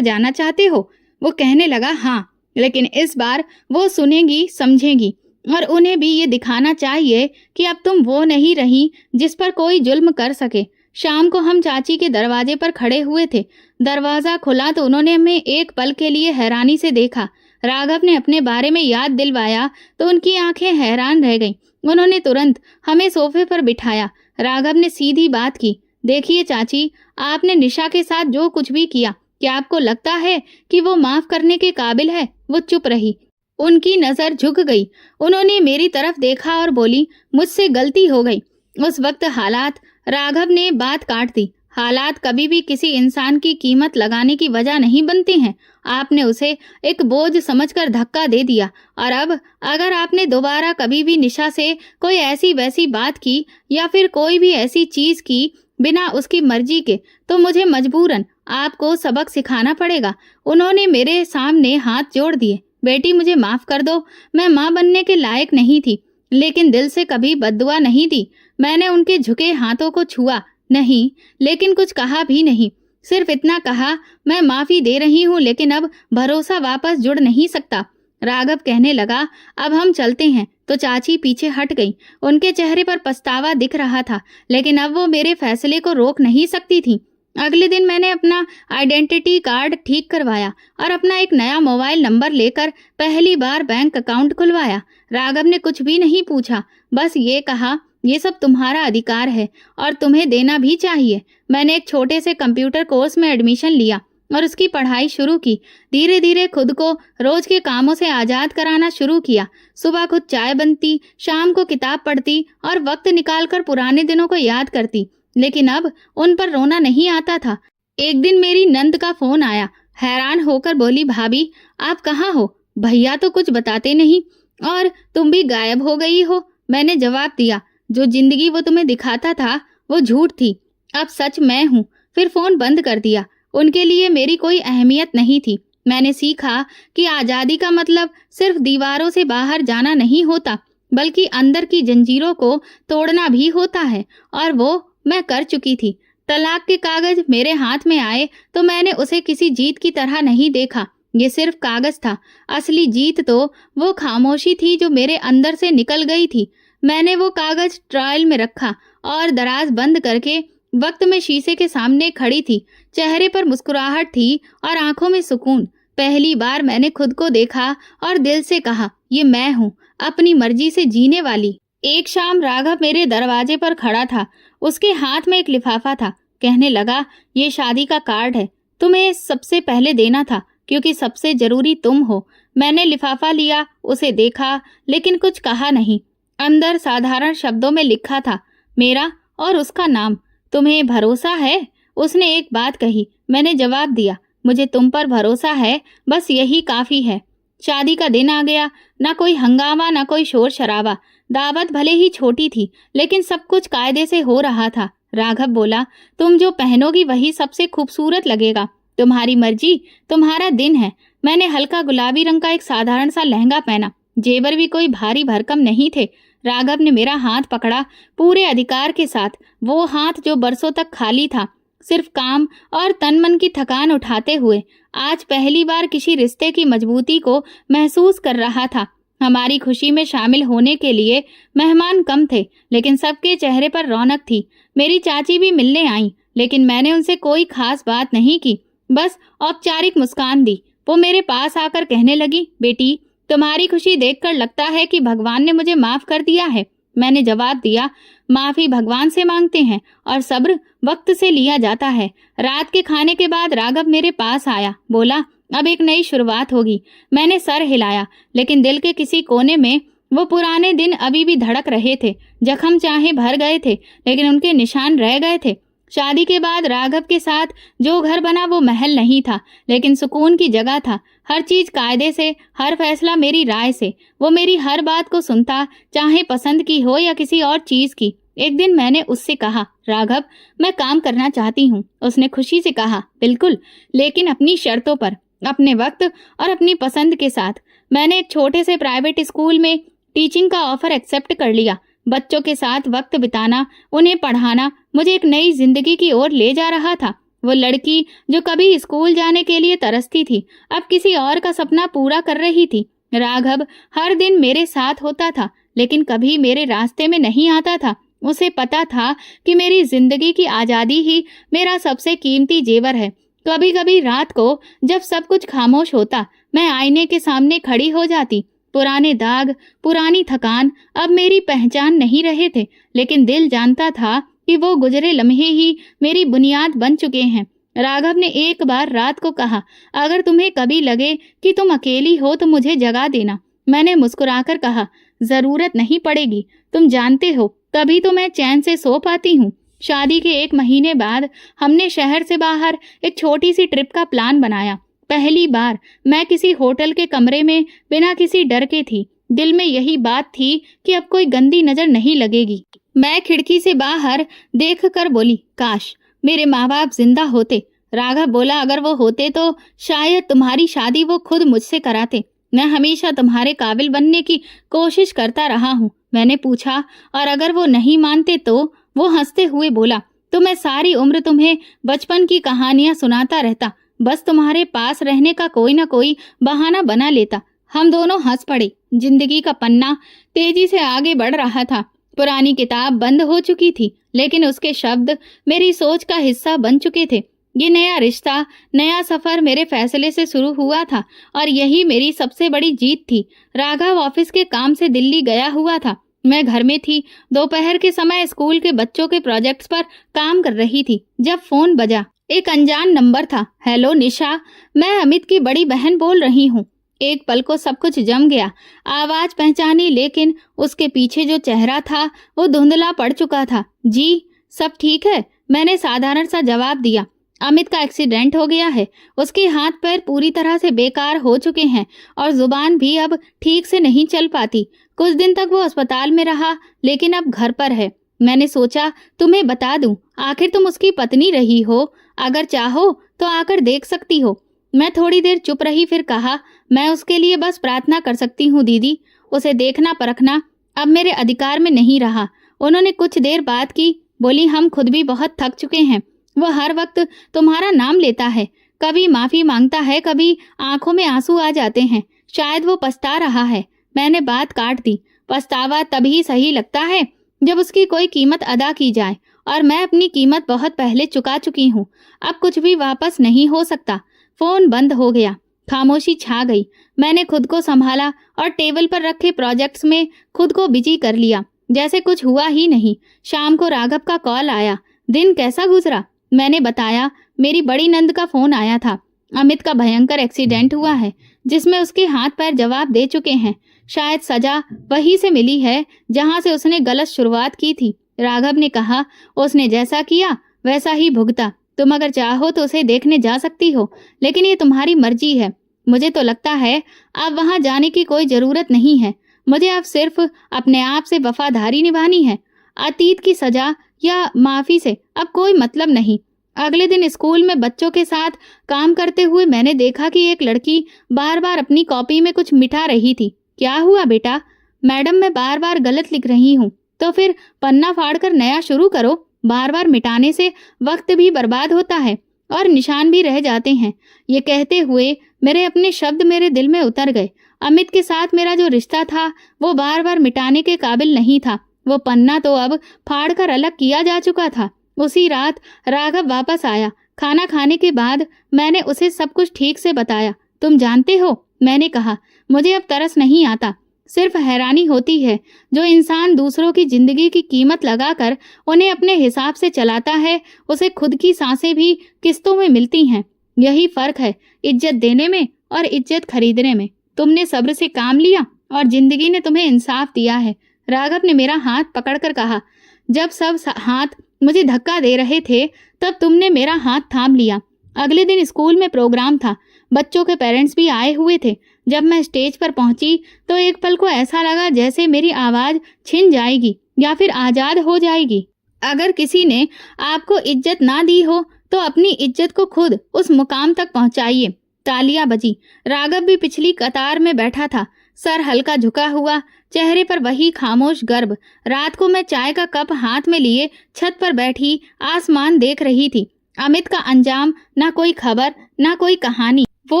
Speaker 1: जाना चाहते हो? वो कहने लगा, हाँ, लेकिन इस बार वो सुनेगी, समझेगी, और उन्हें भी ये दिखाना चाहिए कि अब तुम वो नहीं रही जिस पर कोई जुल्म कर सके। शाम को हम चाची के दरवाजे पर खड़े हुए थे। दरवाजा खुला तो उन्होंने हमें एक पल के लिए हैरानी से देखा। राघव ने अपने बारे में याद दिलवाया तो उनकी आंखें हैरान रह गईं। उन्होंने तुरंत हमें सोफे पर बिठाया। राघव ने सीधी बात की, देखिए चाची, आपने निशा के साथ जो कुछ भी किया, क्या आपको लगता है कि वो माफ करने के काबिल है? वो चुप रही। उनकी नजर झुक गई। उन्होंने मेरी तरफ देखा और बोली, मुझसे गलती हो गई। उस वक्त हालात, राघव ने बात काट दी, हालात कभी भी किसी इंसान की कीमत लगाने की वजह नहीं बनते हैं। आपने उसे एक बोझ समझकर धक्का दे दिया, और अब अगर आपने दोबारा कभी भी निशा से कोई ऐसी वैसी बात की या फिर कोई भी ऐसी चीज की बिना उसकी मर्जी के, तो मुझे मजबूरन आपको सबक सिखाना पड़ेगा। उन्होंने मेरे सामने हाथ जोड़ दिए। बेटी, मुझे माफ कर दो, मैं माँ बनने के लायक नहीं थी, लेकिन दिल से कभी बद्दुआ नहीं दी। मैंने उनके झुके हाथों को छुआ नहीं, लेकिन कुछ कहा भी नहीं। सिर्फ इतना कहा, मैं माफी दे रही हूँ, लेकिन अब भरोसा वापस जुड़ नहीं सकता। राघव कहने लगा, अब हम चलते हैं। तो चाची पीछे हट गई। उनके चेहरे पर पछतावा दिख रहा था, लेकिन अब वो मेरे फैसले को रोक नहीं सकती थी। अगले दिन मैंने अपना आइडेंटिटी कार्ड ठीक करवाया और अपना एक नया मोबाइल नंबर लेकर पहली बार बैंक अकाउंट खुलवाया। राघव ने कुछ भी नहीं पूछा, बस ये कहा, ये सब तुम्हारा अधिकार है और तुम्हें देना भी चाहिए। मैंने एक छोटे से कंप्यूटर कोर्स में एडमिशन लिया और उसकी पढ़ाई शुरू की। धीरे धीरे खुद को रोज के कामों से आजाद कराना शुरू किया। सुबह खुद चाय बनती, शाम को किताब पढ़ती और वक्त निकालकर पुराने दिनों को याद करती। लेकिन अब उन पर रोना नहीं आता था। एक दिन मेरी नंद का फोन आया। हैरान होकर बोली, भाभी आप कहाँ हो? भैया तो कुछ बताते नहीं और तुम भी गायब हो गई हो। मैंने जवाब दिया, जो जिंदगी वो तुम्हें दिखाता था वो झूठ थी, अब सच मैं हूँ। फिर फोन बंद कर दिया। उनके लिए मेरी कोई अहमियत नहीं थी। मैंने सीखा कि आजादी का मतलब सिर्फ दीवारों से बाहर जाना नहीं होता, बल्कि अंदर की जंजीरों को तोड़ना भी होता है, और वो मैं कर चुकी थी। तलाक के कागज मेरे हाथ में आए तो मैंने उसे किसी जीत की तरह नहीं देखा। ये सिर्फ कागज था। असली जीत तो वो खामोशी थी जो मेरे अंदर से निकल गई थी। मैंने वो कागज ट्रायल में रखा और दराज बंद करके वक्त में शीशे के सामने खड़ी थी। चेहरे पर मुस्कुराहट थी और आंखों में सुकून। पहली बार मैंने खुद को देखा और दिल से कहा, ये मैं हूँ, अपनी मर्जी से जीने वाली। एक शाम राघव मेरे दरवाजे पर खड़ा था। उसके हाथ में एक लिफाफा था। कहने लगा, ये शादी का कार्ड है, तुम्हें सबसे पहले देना था क्योंकि सबसे जरूरी तुम हो। मैंने लिफाफा लिया, उसे देखा, लेकिन कुछ कहा नहीं। अंदर साधारण शब्दों में लिखा था, मेरा और उसका नाम। तुम्हें भरोसा है? उसने एक बात कही। मैंने जवाब दिया, मुझे तुम पर भरोसा है, बस यही काफी है। शादी का दिन आ गया। ना कोई हंगामा, ना कोई शोर शराबा। दावत भले ही छोटी थी, लेकिन सब कुछ कायदे से हो रहा था। राघव बोला, तुम जो पहनोगी वही सबसे खूबसूरत लगेगा। तुम्हारी मर्जी, तुम्हारा दिन है। मैंने हल्का गुलाबी रंग का एक साधारण सा लहंगा पहना, जेवर भी कोई भारी भरकम नहीं थे। राघव ने मेरा हाथ पकड़ा पूरे अधिकार के साथ, वो हाथ जो बरसों तक खाली था, सिर्फ काम और तन मन की थकान उठाते हुए आज पहली बार किसी रिश्ते की मजबूती को महसूस कर रहा था। हमारी खुशी में शामिल होने के लिए मेहमान कम थे, लेकिन सबके चेहरे पर रौनक थी। मेरी चाची भी मिलने आई, लेकिन मैंने उनसे कोई खास बात नहीं की, बस औपचारिक मुस्कान दी। वो मेरे पास आकर कहने लगी, बेटी, तुम्हारी खुशी देखकर लगता है कि भगवान ने मुझे माफ कर दिया है। मैंने जवाब दिया, माफी भगवान से मांगते हैं और सब्र वक्त से लिया जाता है। रात के खाने के बाद राघव मेरे पास आया, बोला, अब एक नई शुरुआत होगी। मैंने सर हिलाया, लेकिन दिल के किसी कोने में वो पुराने दिन अभी भी धड़क रहे थे। जख्म चाहे भर गए थे, लेकिन उनके निशान रह गए थे। शादी के बाद राघव के साथ जो घर बना वो महल नहीं था, लेकिन सुकून की जगह था। हर चीज कायदे से, हर फैसला मेरी राय से। वो मेरी हर बात को सुनता, चाहे पसंद की हो या किसी और चीज की। एक दिन मैंने उससे कहा, राघव, मैं काम करना चाहती हूँ। उसने खुशी से कहा, बिल्कुल, लेकिन अपनी शर्तों पर, अपने वक्त और अपनी पसंद के साथ। मैंने एक छोटे से प्राइवेट स्कूल में टीचिंग का ऑफर एक्सेप्ट कर लिया। बच्चों के साथ वक्त बिताना, उन्हें पढ़ाना मुझे एक नई जिंदगी की ओर ले जा रहा था। वो लड़की जो कभी स्कूल जाने के लिए तरसती थी, अब किसी और का सपना पूरा कर रही थी। राघव हर दिन मेरे साथ होता था, लेकिन कभी मेरे रास्ते में नहीं आता था। उसे पता था कि मेरी जिंदगी की आज़ादी ही मेरा सबसे कीमती जेवर है। कभी कभी रात को जब सब कुछ खामोश होता, मैं आईने के सामने खड़ी हो जाती। पुराने दाग, पुरानी थकान अब मेरी पहचान नहीं रहे थे, लेकिन दिल जानता था कि वो गुजरे लम्हे ही मेरी बुनियाद बन चुके हैं। राघव ने एक बार रात को कहा, अगर तुम्हें कभी लगे कि तुम अकेली हो तो मुझे जगा देना। मैंने मुस्कुराकर कहा, जरूरत नहीं पड़ेगी, तुम जानते हो तभी तो मैं चैन से सो पाती हूँ। शादी के 1 महीने बाद हमने शहर से बाहर एक छोटी सी ट्रिप का प्लान बनाया। पहली बार मैं किसी होटल के कमरे में बिना किसी डर के थी। दिल में यही बात थी कि अब कोई गंदी नजर नहीं लगेगी। मैं खिड़की से बाहर देखकर बोली, काश मेरे माँ बाप जिंदा होते। राघव बोला, अगर वो होते तो शायद तुम्हारी शादी वो खुद मुझसे कराते। मैं हमेशा तुम्हारे काबिल बनने की कोशिश करता रहा हूँ। मैंने पूछा, और अगर वो नहीं मानते तो? वो हंसते हुए बोला, तो मैं सारी उम्र तुम्हें बचपन की कहानियां सुनाता रहता, बस तुम्हारे पास रहने का कोई ना कोई बहाना बना लेता। हम दोनों हंस पड़े। जिंदगी का पन्ना तेजी से आगे बढ़ रहा था। पुरानी किताब बंद हो चुकी थी, लेकिन उसके शब्द मेरी सोच का हिस्सा बन चुके थे। ये नया रिश्ता, नया सफर मेरे फैसले से शुरू हुआ था, और यही मेरी सबसे बड़ी जीत थी। राघव ऑफिस के काम से दिल्ली गया हुआ था। मैं घर में थी। दोपहर के समय स्कूल के बच्चों के प्रोजेक्ट्स पर काम कर रही थी, जब फोन बजा। एक अनजान नंबर था। हेलो निशा, मैं अमित की बड़ी बहन बोल रही हूँ। एक पल को सब कुछ जम गया। आवाज पहचानी, लेकिन उसके पीछे जो चेहरा था वो धुंधला पड़ चुका था। जी, सब ठीक है, मैंने साधारण सा जवाब दिया। अमित का एक्सीडेंट हो गया है। उसके हाथ पैर पूरी तरह से बेकार हो चुके हैं और जुबान भी अब ठीक से नहीं चल पाती। कुछ दिन तक वो अस्पताल में रहा, लेकिन अब घर पर है। मैंने सोचा तुम्हें बता दूं, आखिर तुम उसकी पत्नी रही हो, अगर चाहो तो आकर देख सकती हो। मैं थोड़ी देर चुप रही, फिर कहा, मैं उसके लिए बस प्रार्थना कर सकती हूँ दीदी। उसे देखना परखना अब मेरे अधिकार में नहीं रहा। उन्होंने कुछ देर बात की, बोली, हम खुद भी बहुत थक चुके हैं। वो हर वक्त तुम्हारा नाम लेता है, कभी माफी मांगता है, कभी आंखों में आंसू आ जाते हैं। शायद वो पछता रहा है। मैंने बात काट दी। पछतावा तभी सही लगता है जब उसकी कोई कीमत अदा की जाए, और मैं अपनी कीमत बहुत पहले चुका चुकी हूँ। अब कुछ भी वापस नहीं हो सकता। फोन बंद हो गया। खामोशी छा गई। मैंने खुद को संभाला और टेबल पर रखे प्रोजेक्ट्स में खुद को बिजी कर लिया, जैसे कुछ हुआ ही नहीं। शाम को राघव का कॉल आया। दिन कैसा गुजरा? मैंने बताया, मेरी बड़ी नंद का फोन आया था। अमित का भयंकर एक्सीडेंट हुआ है, जिसमें उसके हाथ पैर जवाब दे चुके हैं। शायद सजा वहीं से मिली है जहां से उसने गलत शुरुआत की थी। राघव ने कहा, उसने जैसा किया वैसा ही भुगता। तुम अगर चाहो तो उसे देखने जा सकती हो, लेकिन ये तुम्हारी मर्जी है। मुझे तो लगता है अब वहां जाने की कोई जरूरत नहीं है। मुझे अब सिर्फ अपने आप से वफादारी निभानी है। अतीत की सजा या माफी से अब कोई मतलब नहीं। अगले दिन स्कूल में बच्चों के साथ काम करते हुए मैंने देखा कि एक लड़की बार बार अपनी कॉपी में कुछ मिटा रही थी। क्या हुआ बेटा? मैडम, मैं बार बार गलत लिख रही हूँ। तो फिर पन्ना फाड़कर नया शुरू करो। बार बार मिटाने से वक्त भी बर्बाद होता है और निशान भी रह जाते हैं। ये कहते हुए मेरे अपने शब्द मेरे दिल में उतर गए। अमित के साथ मेरा जो रिश्ता था वो बार बार मिटाने के काबिल नहीं था। वो पन्ना तो अब फाड़कर अलग किया जा चुका था। उसी रात राघव वापस आया। खाना खाने के बाद मैंने उसे सब कुछ ठीक से बताया। तुम जानते हो, मैंने कहा, मुझे अब तरस नहीं आता, सिर्फ हैरानी होती है। जो इंसान दूसरों की जिंदगी की कीमत लगाकर उन्हें अपने हिसाब से चलाता है, उसे खुद की सांसें भी किस्तों में मिलती हैं। यही फर्क है इज्जत देने में और इज्जत खरीदने में। तुमने सब्र से काम लिया और जिंदगी ने तुम्हें इंसाफ दिया है। राघव ने मेरा हाथ पकड़कर कहा। जब सब हाथ मुझे धक्का दे रहे थे तब तुमने मेरा हाथ थाम लिया। अगले दिन स्कूल में प्रोग्राम था। बच्चों के पेरेंट्स भी आए हुए थे। जब मैं स्टेज पर पहुंची तो एक पल को ऐसा लगा जैसे मेरी आवाज छिन जाएगी या फिर आजाद हो जाएगी। अगर किसी ने आपको इज्जत ना दी हो तो अपनी इज्जत को खुद उस मुकाम तक पहुंचाइए। तालियां बजी। राघव भी पिछली कतार में बैठा था, सर हल्का झुका हुआ, चेहरे पर वही खामोश गर्व। रात को मैं चाय का कप हाथ में लिए छत पर बैठी आसमान देख रही थी। अमित का अंजाम, ना कोई खबर, ना कोई कहानी। वो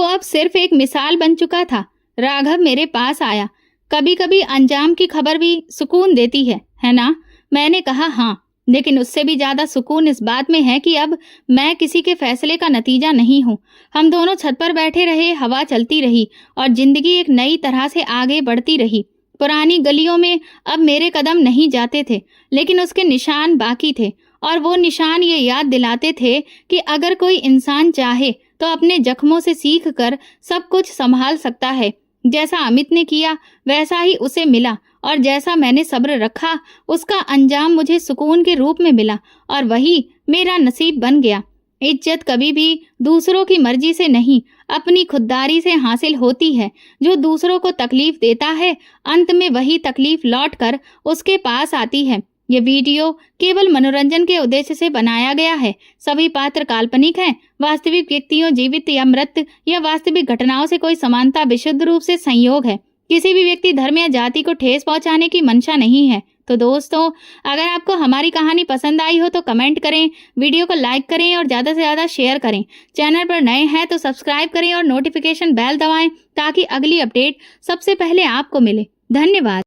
Speaker 1: अब सिर्फ एक मिसाल बन चुका था। राघव मेरे पास आया। कभी कभी अंजाम की खबर भी सुकून देती है ना? मैंने कहा हाँ, लेकिन उससे भी ज्यादा सुकून इस बात में है कि अब मैं किसी के फैसले का नतीजा नहीं हूँ। हम दोनों छत पर बैठे रहे, हवा चलती रही और जिंदगी एक नई तरह से आगे बढ़ती रही। पुरानी गलियों में अब मेरे कदम नहीं जाते थे, लेकिन उसके निशान बाकी थे और वो निशान ये याद दिलाते थे कि अगर कोई इंसान चाहे तो अपने जख्मों से सीख कर सब कुछ संभाल सकता है। जैसा अमित ने किया वैसा ही उसे मिला और जैसा मैंने सब्र रखा उसका अंजाम मुझे सुकून के रूप में मिला और वही मेरा नसीब बन गया। इज्जत कभी भी दूसरों की मर्जी से नहीं, अपनी खुददारी से हासिल होती है। जो दूसरों को तकलीफ देता है, अंत में वही तकलीफ लौट कर उसके पास आती है। ये वीडियो केवल मनोरंजन के उद्देश्य से बनाया गया है। सभी पात्र काल्पनिक हैं। वास्तविक व्यक्तियों, जीवित या मृत या वास्तविक घटनाओं से कोई समानता विशुद्ध रूप से संयोग है। किसी भी व्यक्ति, धर्म या जाति को ठेस पहुंचाने की मंशा नहीं है। तो दोस्तों, अगर आपको हमारी कहानी पसंद आई हो तो कमेंट करें, वीडियो को लाइक करें और ज़्यादा से ज़्यादा शेयर करें। चैनल पर नए हैं तो सब्सक्राइब करें और नोटिफिकेशन बेल दबाएं ताकि अगली अपडेट सबसे पहले आपको मिले। धन्यवाद।